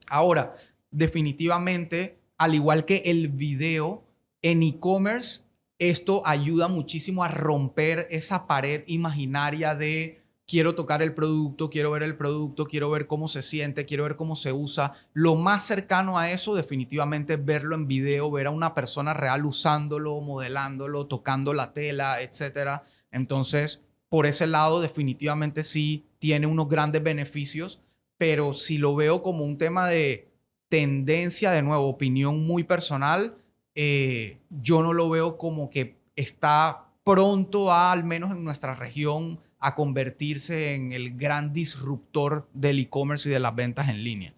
Ahora, definitivamente, al igual que el video en e-commerce, esto ayuda muchísimo a romper esa pared imaginaria de quiero tocar el producto, quiero ver el producto, quiero ver cómo se siente, quiero ver cómo se usa. Lo más cercano a eso definitivamente es verlo en video, ver a una persona real usándolo, modelándolo, tocando la tela, etcétera. Entonces, por ese lado definitivamente sí tiene unos grandes beneficios, pero si lo veo como un tema de tendencia, de nuevo, opinión muy personal, yo no lo veo como que está pronto a, al menos en nuestra región, a convertirse en el gran disruptor del e-commerce y de las ventas en línea.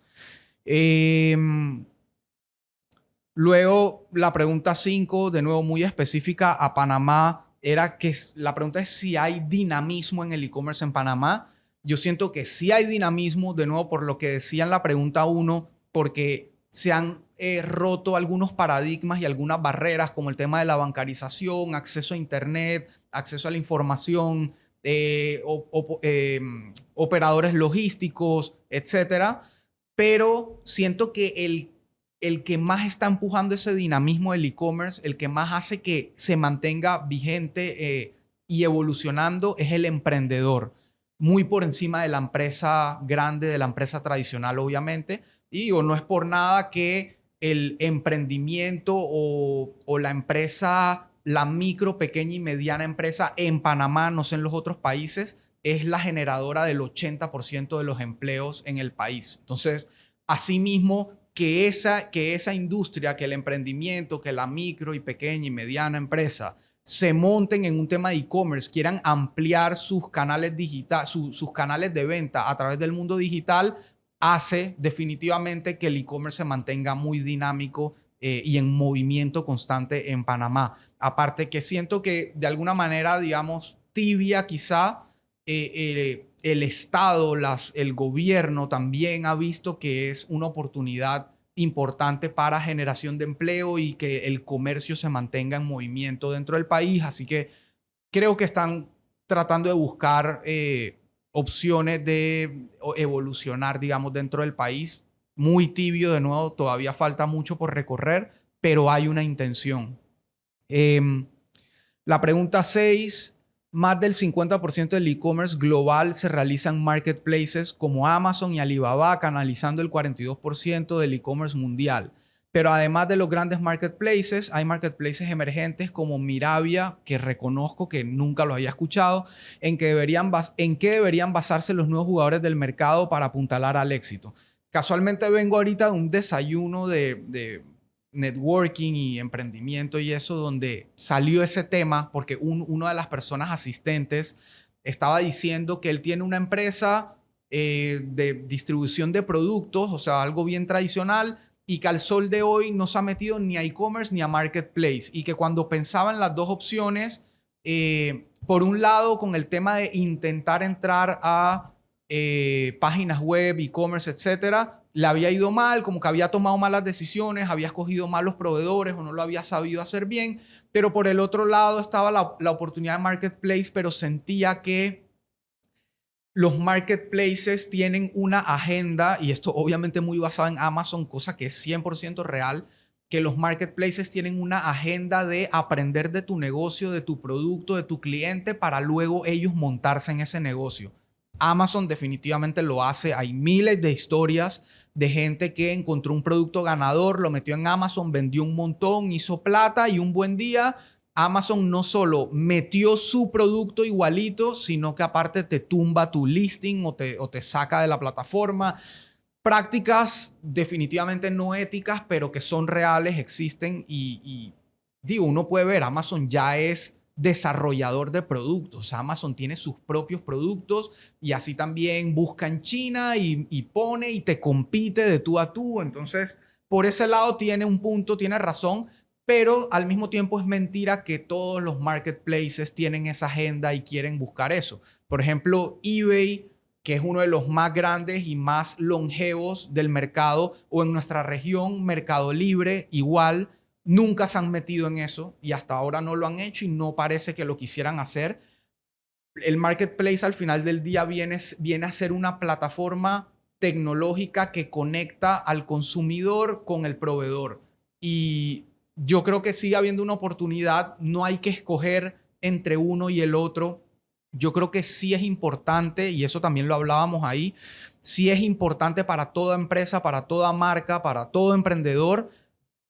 Eh, Luego, la pregunta 5 de nuevo muy específica a Panamá, era que la pregunta es si hay dinamismo en el e-commerce en Panamá. Yo siento que sí hay dinamismo, de nuevo, por lo que decía en la pregunta 1, porque se han roto algunos paradigmas y algunas barreras, como el tema de la bancarización, acceso a Internet, acceso a la información, operadores logísticos, etcétera. Pero siento que el que más está empujando ese dinamismo del e-commerce, el que más hace que se mantenga vigente y evolucionando es el emprendedor, muy por encima de la empresa grande, de la empresa tradicional, obviamente. Y digo, no es por nada que el emprendimiento o la empresa, la micro, pequeña y mediana empresa en Panamá, no sé en los otros países, es la generadora del 80% de los empleos en el país. Entonces, asimismo, que esa industria, que el emprendimiento, que la micro y pequeña y mediana empresa se monten en un tema de e-commerce, quieran ampliar sus canales sus canales de venta a través del mundo digital, hace definitivamente que el e-commerce se mantenga muy dinámico y en movimiento constante en Panamá. Aparte que siento que de alguna manera, digamos, tibia quizá, el Estado, el gobierno también ha visto que es una oportunidad importante para generación de empleo y que el comercio se mantenga en movimiento dentro del país. Así que creo que están tratando de buscar opciones de evolucionar, digamos, dentro del país. Muy tibio, de nuevo, todavía falta mucho por recorrer, pero hay una intención. Em, la pregunta 6. Más del 50% del e-commerce global se realiza en marketplaces como Amazon y Alibaba, canalizando el 42% del e-commerce mundial. Pero además de los grandes marketplaces, hay marketplaces emergentes como Miravia, que reconozco que nunca lo había escuchado, en qué deberían basarse los nuevos jugadores del mercado para apuntalar al éxito. Casualmente vengo ahorita de un desayuno de networking y emprendimiento y eso, donde salió ese tema porque una de las personas asistentes estaba diciendo que él tiene una empresa de distribución de productos, o sea, algo bien tradicional, y que al sol de hoy no se ha metido ni a e-commerce ni a marketplace, y que cuando pensaba en las dos opciones, por un lado, con el tema de intentar entrar a páginas web, e-commerce, etcétera, le había ido mal, como que había tomado malas decisiones, había escogido malos proveedores o no lo había sabido hacer bien, pero por el otro lado estaba la oportunidad de marketplace, pero sentía que los marketplaces tienen una agenda, y esto obviamente muy basado en Amazon, cosa que es 100% real, que los marketplaces tienen una agenda de aprender de tu negocio, de tu producto, de tu cliente, para luego ellos montarse en ese negocio. Amazon definitivamente lo hace. Hay miles de historias de gente que encontró un producto ganador, lo metió en Amazon, vendió un montón, hizo plata y un buen día Amazon no solo metió su producto igualito, sino que aparte te tumba tu listing o te saca de la plataforma. Prácticas definitivamente no éticas, pero que son reales, existen y digo, uno puede ver, Amazon ya es desarrollador de productos. Amazon tiene sus propios productos y así también busca en China y pone y te compite de tú a tú. Entonces, por ese lado tiene un punto, tiene razón, pero al mismo tiempo es mentira que todos los marketplaces tienen esa agenda y quieren buscar eso. Por ejemplo, eBay, que es uno de los más grandes y más longevos del mercado, o en nuestra región, Mercado Libre, igual, nunca se han metido en eso y hasta ahora no lo han hecho y no parece que lo quisieran hacer. El marketplace al final del día viene a ser una plataforma tecnológica que conecta al consumidor con el proveedor. Y yo creo que sigue habiendo una oportunidad, no hay que escoger entre uno y el otro. Yo creo que sí es importante, y eso también lo hablábamos ahí, sí es importante para toda empresa, para toda marca, para todo emprendedor,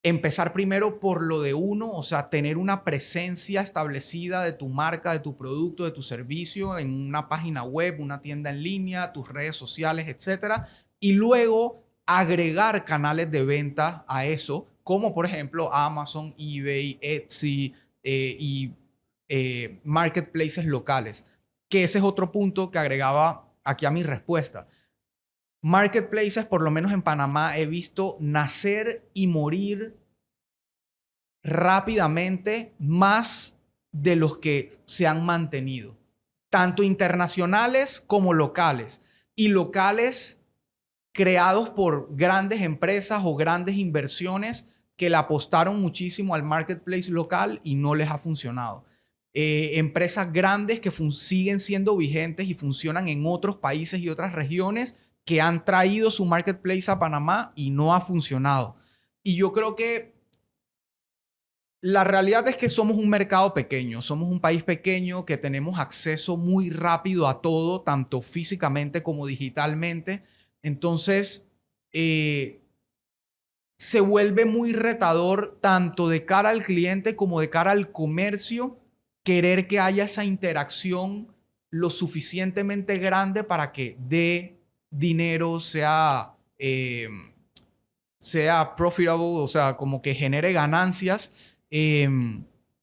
empezar primero por lo de uno, o sea, tener una presencia establecida de tu marca, de tu producto, de tu servicio en una página web, una tienda en línea, tus redes sociales, etcétera, y luego agregar canales de venta a eso, como por ejemplo Amazon, eBay, Etsy y marketplaces locales, que ese es otro punto que agregaba aquí a mi respuesta. Marketplaces, por lo menos en Panamá, he visto nacer y morir rápidamente más de los que se han mantenido, tanto internacionales como locales, y locales creados por grandes empresas o grandes inversiones que le apostaron muchísimo al marketplace local y no les ha funcionado. Empresas grandes que siguen siendo vigentes y funcionan en otros países y otras regiones, que han traído su marketplace a Panamá y no ha funcionado. Y yo creo que la realidad es que somos un mercado pequeño, somos un país pequeño que tenemos acceso muy rápido a todo, tanto físicamente como digitalmente. Entonces, se vuelve muy retador tanto de cara al cliente como de cara al comercio querer que haya esa interacción lo suficientemente grande para que dé dinero, sea profitable, o sea, como que genere ganancias eh,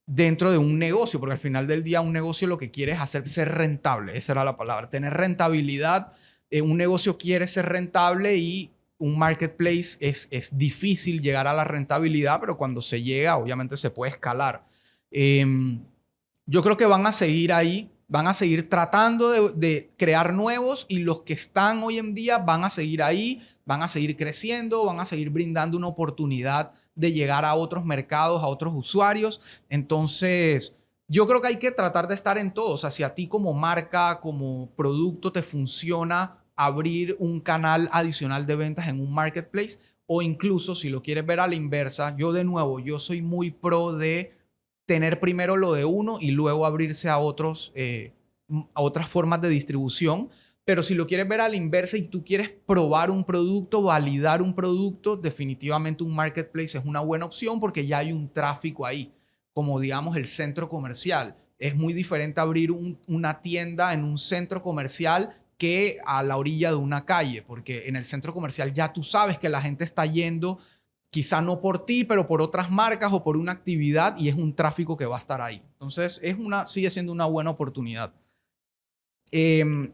dentro de un negocio, porque al final del día un negocio lo que quiere es hacer ser rentable, esa era la palabra, tener rentabilidad. Un negocio quiere ser rentable y un marketplace es difícil llegar a la rentabilidad, pero cuando se llega, obviamente se puede escalar. Yo creo que van a seguir ahí. Van a seguir tratando de crear nuevos y los que están hoy en día van a seguir ahí, van a seguir creciendo, van a seguir brindando una oportunidad de llegar a otros mercados, a otros usuarios. Entonces, yo creo que hay que tratar de estar en todo. O sea, si a ti como marca, como producto te funciona abrir un canal adicional de ventas en un marketplace, o incluso si lo quieres ver a la inversa, yo de nuevo, yo soy muy pro de tener primero lo de uno y luego abrirse a a otras formas de distribución. Pero si lo quieres ver a la inversa y tú quieres probar un producto, validar un producto, definitivamente un marketplace es una buena opción porque ya hay un tráfico ahí, como digamos el centro comercial. Es muy diferente abrir una tienda en un centro comercial que a la orilla de una calle, porque en el centro comercial ya tú sabes que la gente está yendo, quizá no por ti, pero por otras marcas o por una actividad y es un tráfico que va a estar ahí. Entonces, sigue siendo una buena oportunidad.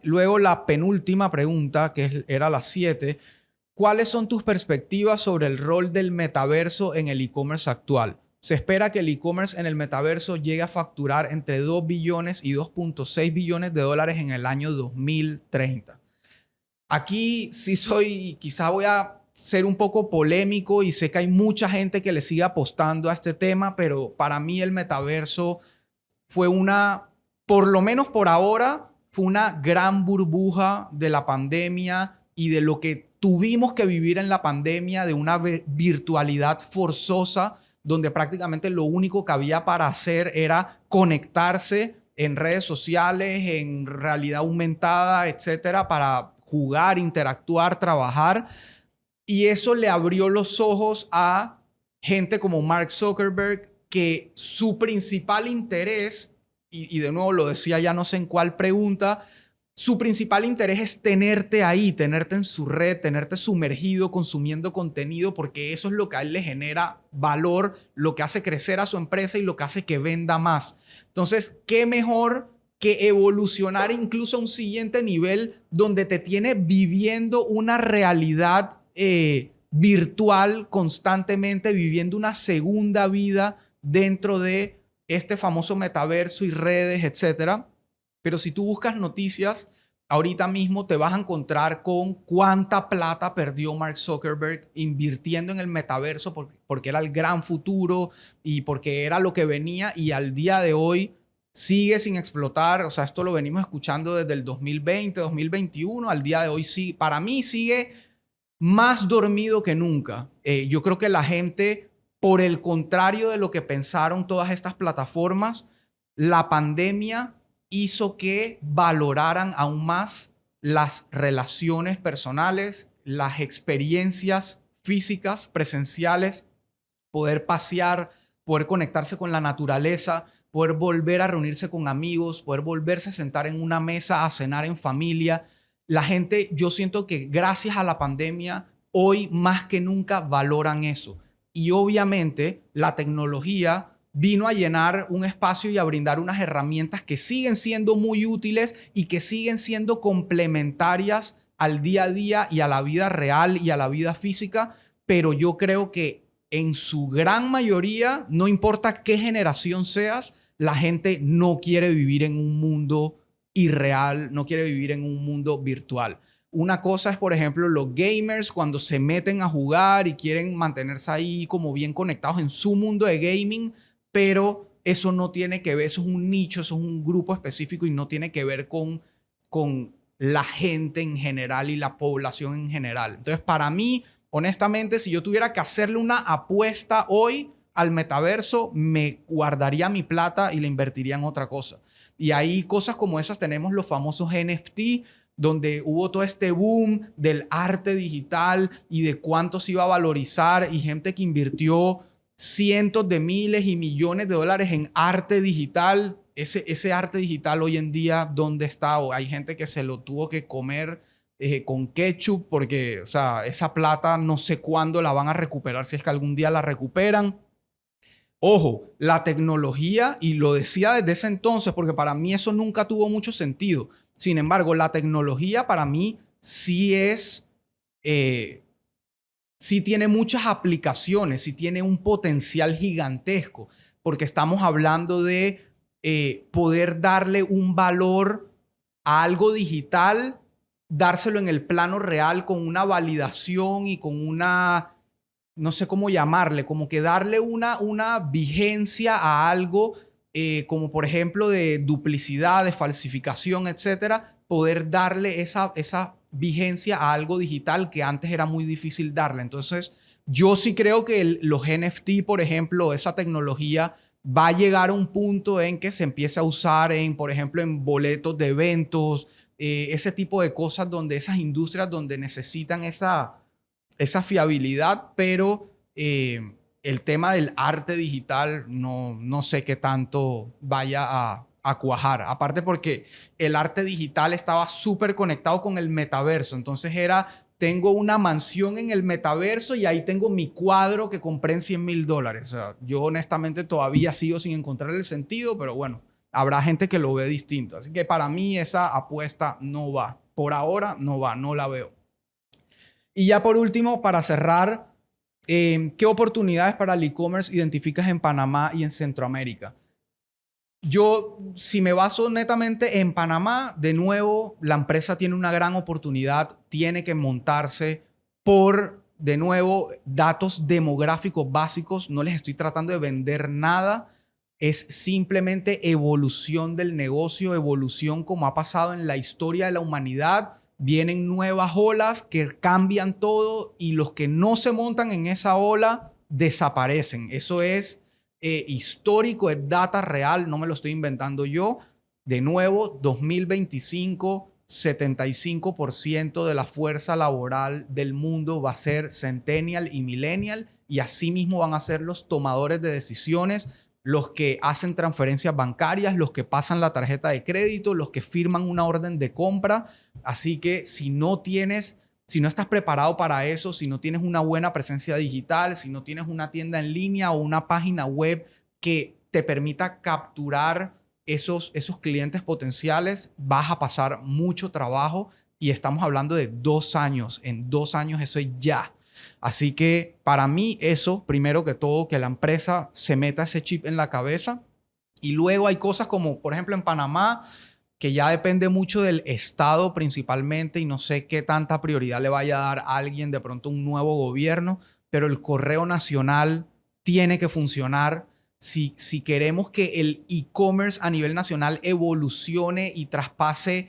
Luego la penúltima pregunta, era la 7. ¿Cuáles son tus perspectivas sobre el rol del metaverso en el e-commerce actual? Se espera que el e-commerce en el metaverso llegue a facturar entre 2 billones y 2.6 billones de dólares en el año 2030. Aquí sí quizá voy a ser un poco polémico y sé que hay mucha gente que le sigue apostando a este tema, pero para mí el metaverso fue por lo menos por ahora, fue una gran burbuja de la pandemia y de lo que tuvimos que vivir en la pandemia, de una virtualidad forzosa, donde prácticamente lo único que había para hacer era conectarse en redes sociales, en realidad aumentada, etcétera, para jugar, interactuar, trabajar. Y eso le abrió los ojos a gente como Mark Zuckerberg, que su principal interés, y de nuevo lo decía ya no sé en cuál pregunta, su principal interés es tenerte ahí, tenerte en su red, tenerte sumergido, consumiendo contenido, porque eso es lo que a él le genera valor, lo que hace crecer a su empresa y lo que hace que venda más. Entonces, ¿qué mejor que evolucionar incluso a un siguiente nivel donde te tiene viviendo una realidad virtual constantemente, viviendo una segunda vida dentro de este famoso metaverso y redes, etcétera? Pero si tú buscas noticias, ahorita mismo te vas a encontrar con cuánta plata perdió Mark Zuckerberg invirtiendo en el metaverso porque era el gran futuro y porque era lo que venía, y al día de hoy sigue sin explotar. O sea, esto lo venimos escuchando desde el 2020, 2021. Al día de hoy sí, para mí sigue más dormido que nunca. Yo creo que la gente, por el contrario de lo que pensaron todas estas plataformas, la pandemia hizo que valoraran aún más las relaciones personales, las experiencias físicas, presenciales, poder pasear, poder conectarse con la naturaleza, poder volver a reunirse con amigos, poder volverse a sentar en una mesa a cenar en familia. La gente, yo siento que gracias a la pandemia, hoy más que nunca valoran eso. Y obviamente la tecnología vino a llenar un espacio y a brindar unas herramientas que siguen siendo muy útiles y que siguen siendo complementarias al día a día y a la vida real y a la vida física. Pero yo creo que en su gran mayoría, no importa qué generación seas, la gente no quiere vivir en un mundo irreal, no quiere vivir en un mundo virtual. Una cosa es, por ejemplo, los gamers cuando se meten a jugar y quieren mantenerse ahí como bien conectados en su mundo de gaming, pero eso no tiene que ver, eso es un nicho, eso es un grupo específico y no tiene que ver con la gente en general y la población en general. Entonces, para mí, honestamente, si yo tuviera que hacerle una apuesta hoy al metaverso, me guardaría mi plata y la invertiría en otra cosa. Y ahí cosas como esas tenemos los famosos NFT, donde hubo todo este boom del arte digital y de cuánto se iba a valorizar, y gente que invirtió cientos de miles y millones de dólares en arte digital. Ese arte digital hoy en día, ¿dónde está? O hay gente que se lo tuvo que comer con ketchup porque, o sea, esa plata no sé cuándo la van a recuperar, si es que algún día la recuperan. Ojo, la tecnología, y lo decía desde ese entonces porque para mí eso nunca tuvo mucho sentido. Sin embargo, la tecnología para mí eh, sí tiene muchas aplicaciones, sí tiene un potencial gigantesco, porque estamos hablando de poder darle un valor a algo digital, dárselo en el plano real con una validación y con una, no sé cómo llamarle, como que darle una vigencia a algo, como por ejemplo de duplicidad, de falsificación, etcétera, poder darle esa vigencia a algo digital que antes era muy difícil darle. Entonces, yo sí creo que los NFT, por ejemplo, esa tecnología va a llegar a un punto en que se empiece a usar en, por ejemplo, en boletos de eventos, ese tipo de cosas donde esas industrias donde necesitan esa fiabilidad, pero el tema del arte digital no sé qué tanto vaya a cuajar. Aparte porque el arte digital estaba súper conectado con el metaverso. Entonces tengo una mansión en el metaverso y ahí tengo mi cuadro que compré en $100,000. O sea, yo honestamente todavía sigo sin encontrar el sentido, pero bueno, habrá gente que lo ve distinto. Así que para mí esa apuesta no va. Por ahora no va, no la veo. Y ya por último, para cerrar, ¿qué oportunidades para el e-commerce identificas en Panamá y en Centroamérica? Yo, si me baso netamente en Panamá, de nuevo, la empresa tiene una gran oportunidad, tiene que montarse por, de nuevo, datos demográficos básicos. No les estoy tratando de vender nada, es simplemente evolución del negocio, evolución como ha pasado en la historia de la humanidad. Vienen nuevas olas que cambian todo y los que no se montan en esa ola desaparecen. Eso es histórico, es data real, no me lo estoy inventando yo. De nuevo, 2025, 75% de la fuerza laboral del mundo va a ser centennial y millennial, y asimismo van a ser los tomadores de decisiones, los que hacen transferencias bancarias, los que pasan la tarjeta de crédito, los que firman una orden de compra. Así que si no estás preparado para eso, si no tienes una buena presencia digital, si no tienes una tienda en línea o una página web que te permita capturar esos clientes potenciales, vas a pasar mucho trabajo, y estamos hablando de 2 años. En 2 años eso es ya. Así que para mí eso, primero que todo, que la empresa se meta ese chip en la cabeza. Y luego hay cosas como, por ejemplo, en Panamá, que ya depende mucho del Estado principalmente, y no sé qué tanta prioridad le vaya a dar a alguien de pronto un nuevo gobierno, pero el correo nacional tiene que funcionar. Si queremos que el e-commerce a nivel nacional evolucione y traspase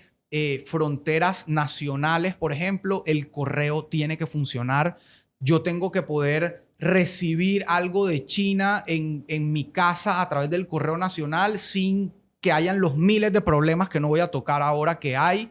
fronteras nacionales, por ejemplo, el correo tiene que funcionar. Yo tengo que poder recibir algo de China en mi casa a través del correo nacional sin que hayan los miles de problemas que no voy a tocar ahora que hay.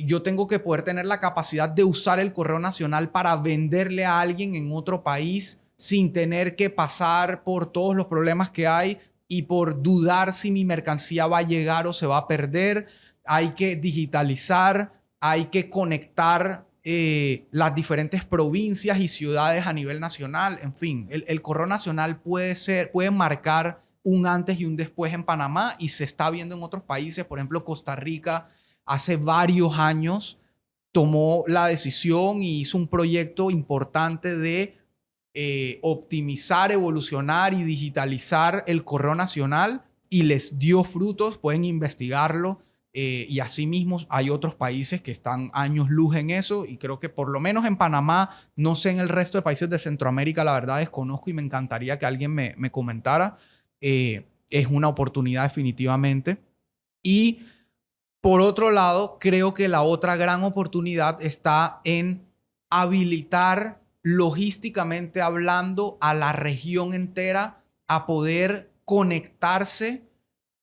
Yo tengo que poder tener la capacidad de usar el correo nacional para venderle a alguien en otro país sin tener que pasar por todos los problemas que hay y por dudar si mi mercancía va a llegar o se va a perder. Hay que digitalizar, hay que conectar las diferentes provincias y ciudades a nivel nacional. En fin, el correo nacional puede marcar un antes y un después en Panamá, y se está viendo en otros países. Por ejemplo, Costa Rica hace varios años tomó la decisión y hizo un proyecto importante de optimizar, evolucionar y digitalizar el correo nacional, y les dio frutos. Pueden investigarlo. Y asimismo hay otros países que están años luz en eso, y creo que por lo menos en Panamá, no sé en el resto de países de Centroamérica, la verdad desconozco y me encantaría que alguien me comentara. Es una oportunidad definitivamente. Y por otro lado, creo que la otra gran oportunidad está en habilitar logísticamente hablando a la región entera a poder conectarse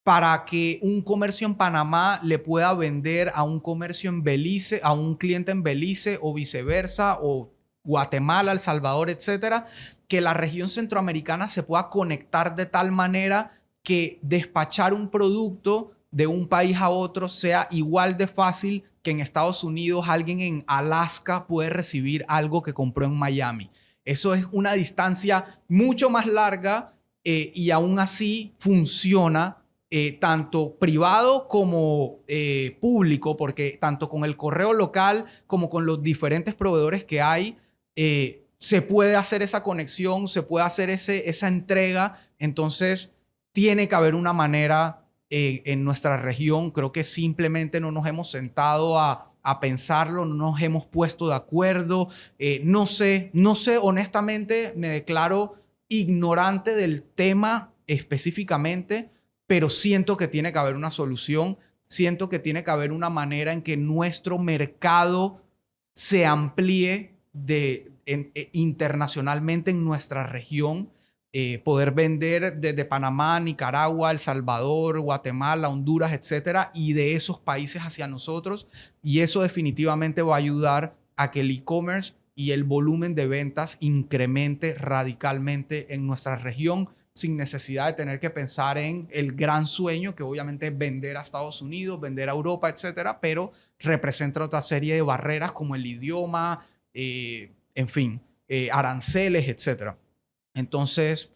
para que un comercio en Panamá le pueda vender a un comercio en Belice, a un cliente en Belice, o viceversa, o Guatemala, El Salvador, etcétera. Que la región centroamericana se pueda conectar de tal manera que despachar un producto de un país a otro sea igual de fácil que en Estados Unidos alguien en Alaska puede recibir algo que compró en Miami. Eso es una distancia mucho más larga, y aún así funciona, tanto privado como público, porque tanto con el correo local como con los diferentes proveedores que hay, se puede hacer esa conexión, se puede hacer esa entrega. Entonces, tiene que haber una manera en nuestra región. Creo que simplemente no nos hemos sentado a pensarlo, no nos hemos puesto de acuerdo. No sé, honestamente, me declaro ignorante del tema específicamente, pero siento que tiene que haber una solución. Siento que tiene que haber una manera en que nuestro mercado se amplíe internacionalmente en nuestra región. Poder vender desde Panamá, Nicaragua, El Salvador, Guatemala, Honduras, etcétera, y de esos países hacia nosotros. Y eso definitivamente va a ayudar a que el e-commerce y el volumen de ventas incremente radicalmente en nuestra región, sin necesidad de tener que pensar en el gran sueño, que obviamente es vender a Estados Unidos, vender a Europa, etcétera, pero representa otra serie de barreras como el idioma, en fin, aranceles, etcétera. Entonces,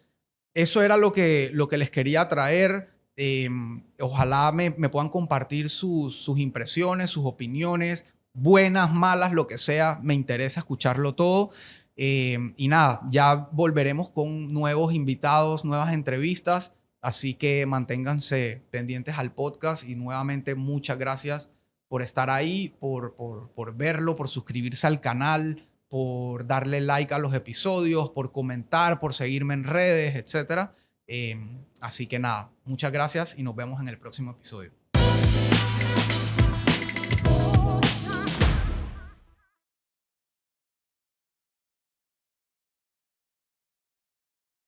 eso era lo que les quería traer. Ojalá me puedan compartir sus impresiones, sus opiniones, buenas, malas, lo que sea. Me interesa escucharlo todo. Y nada, ya volveremos con nuevos invitados, nuevas entrevistas. Así que manténganse pendientes al podcast y nuevamente muchas gracias por estar ahí, por verlo, por suscribirse al canal, por darle like a los episodios, por comentar, por seguirme en redes, etcétera. Así que nada, muchas gracias y nos vemos en el próximo episodio.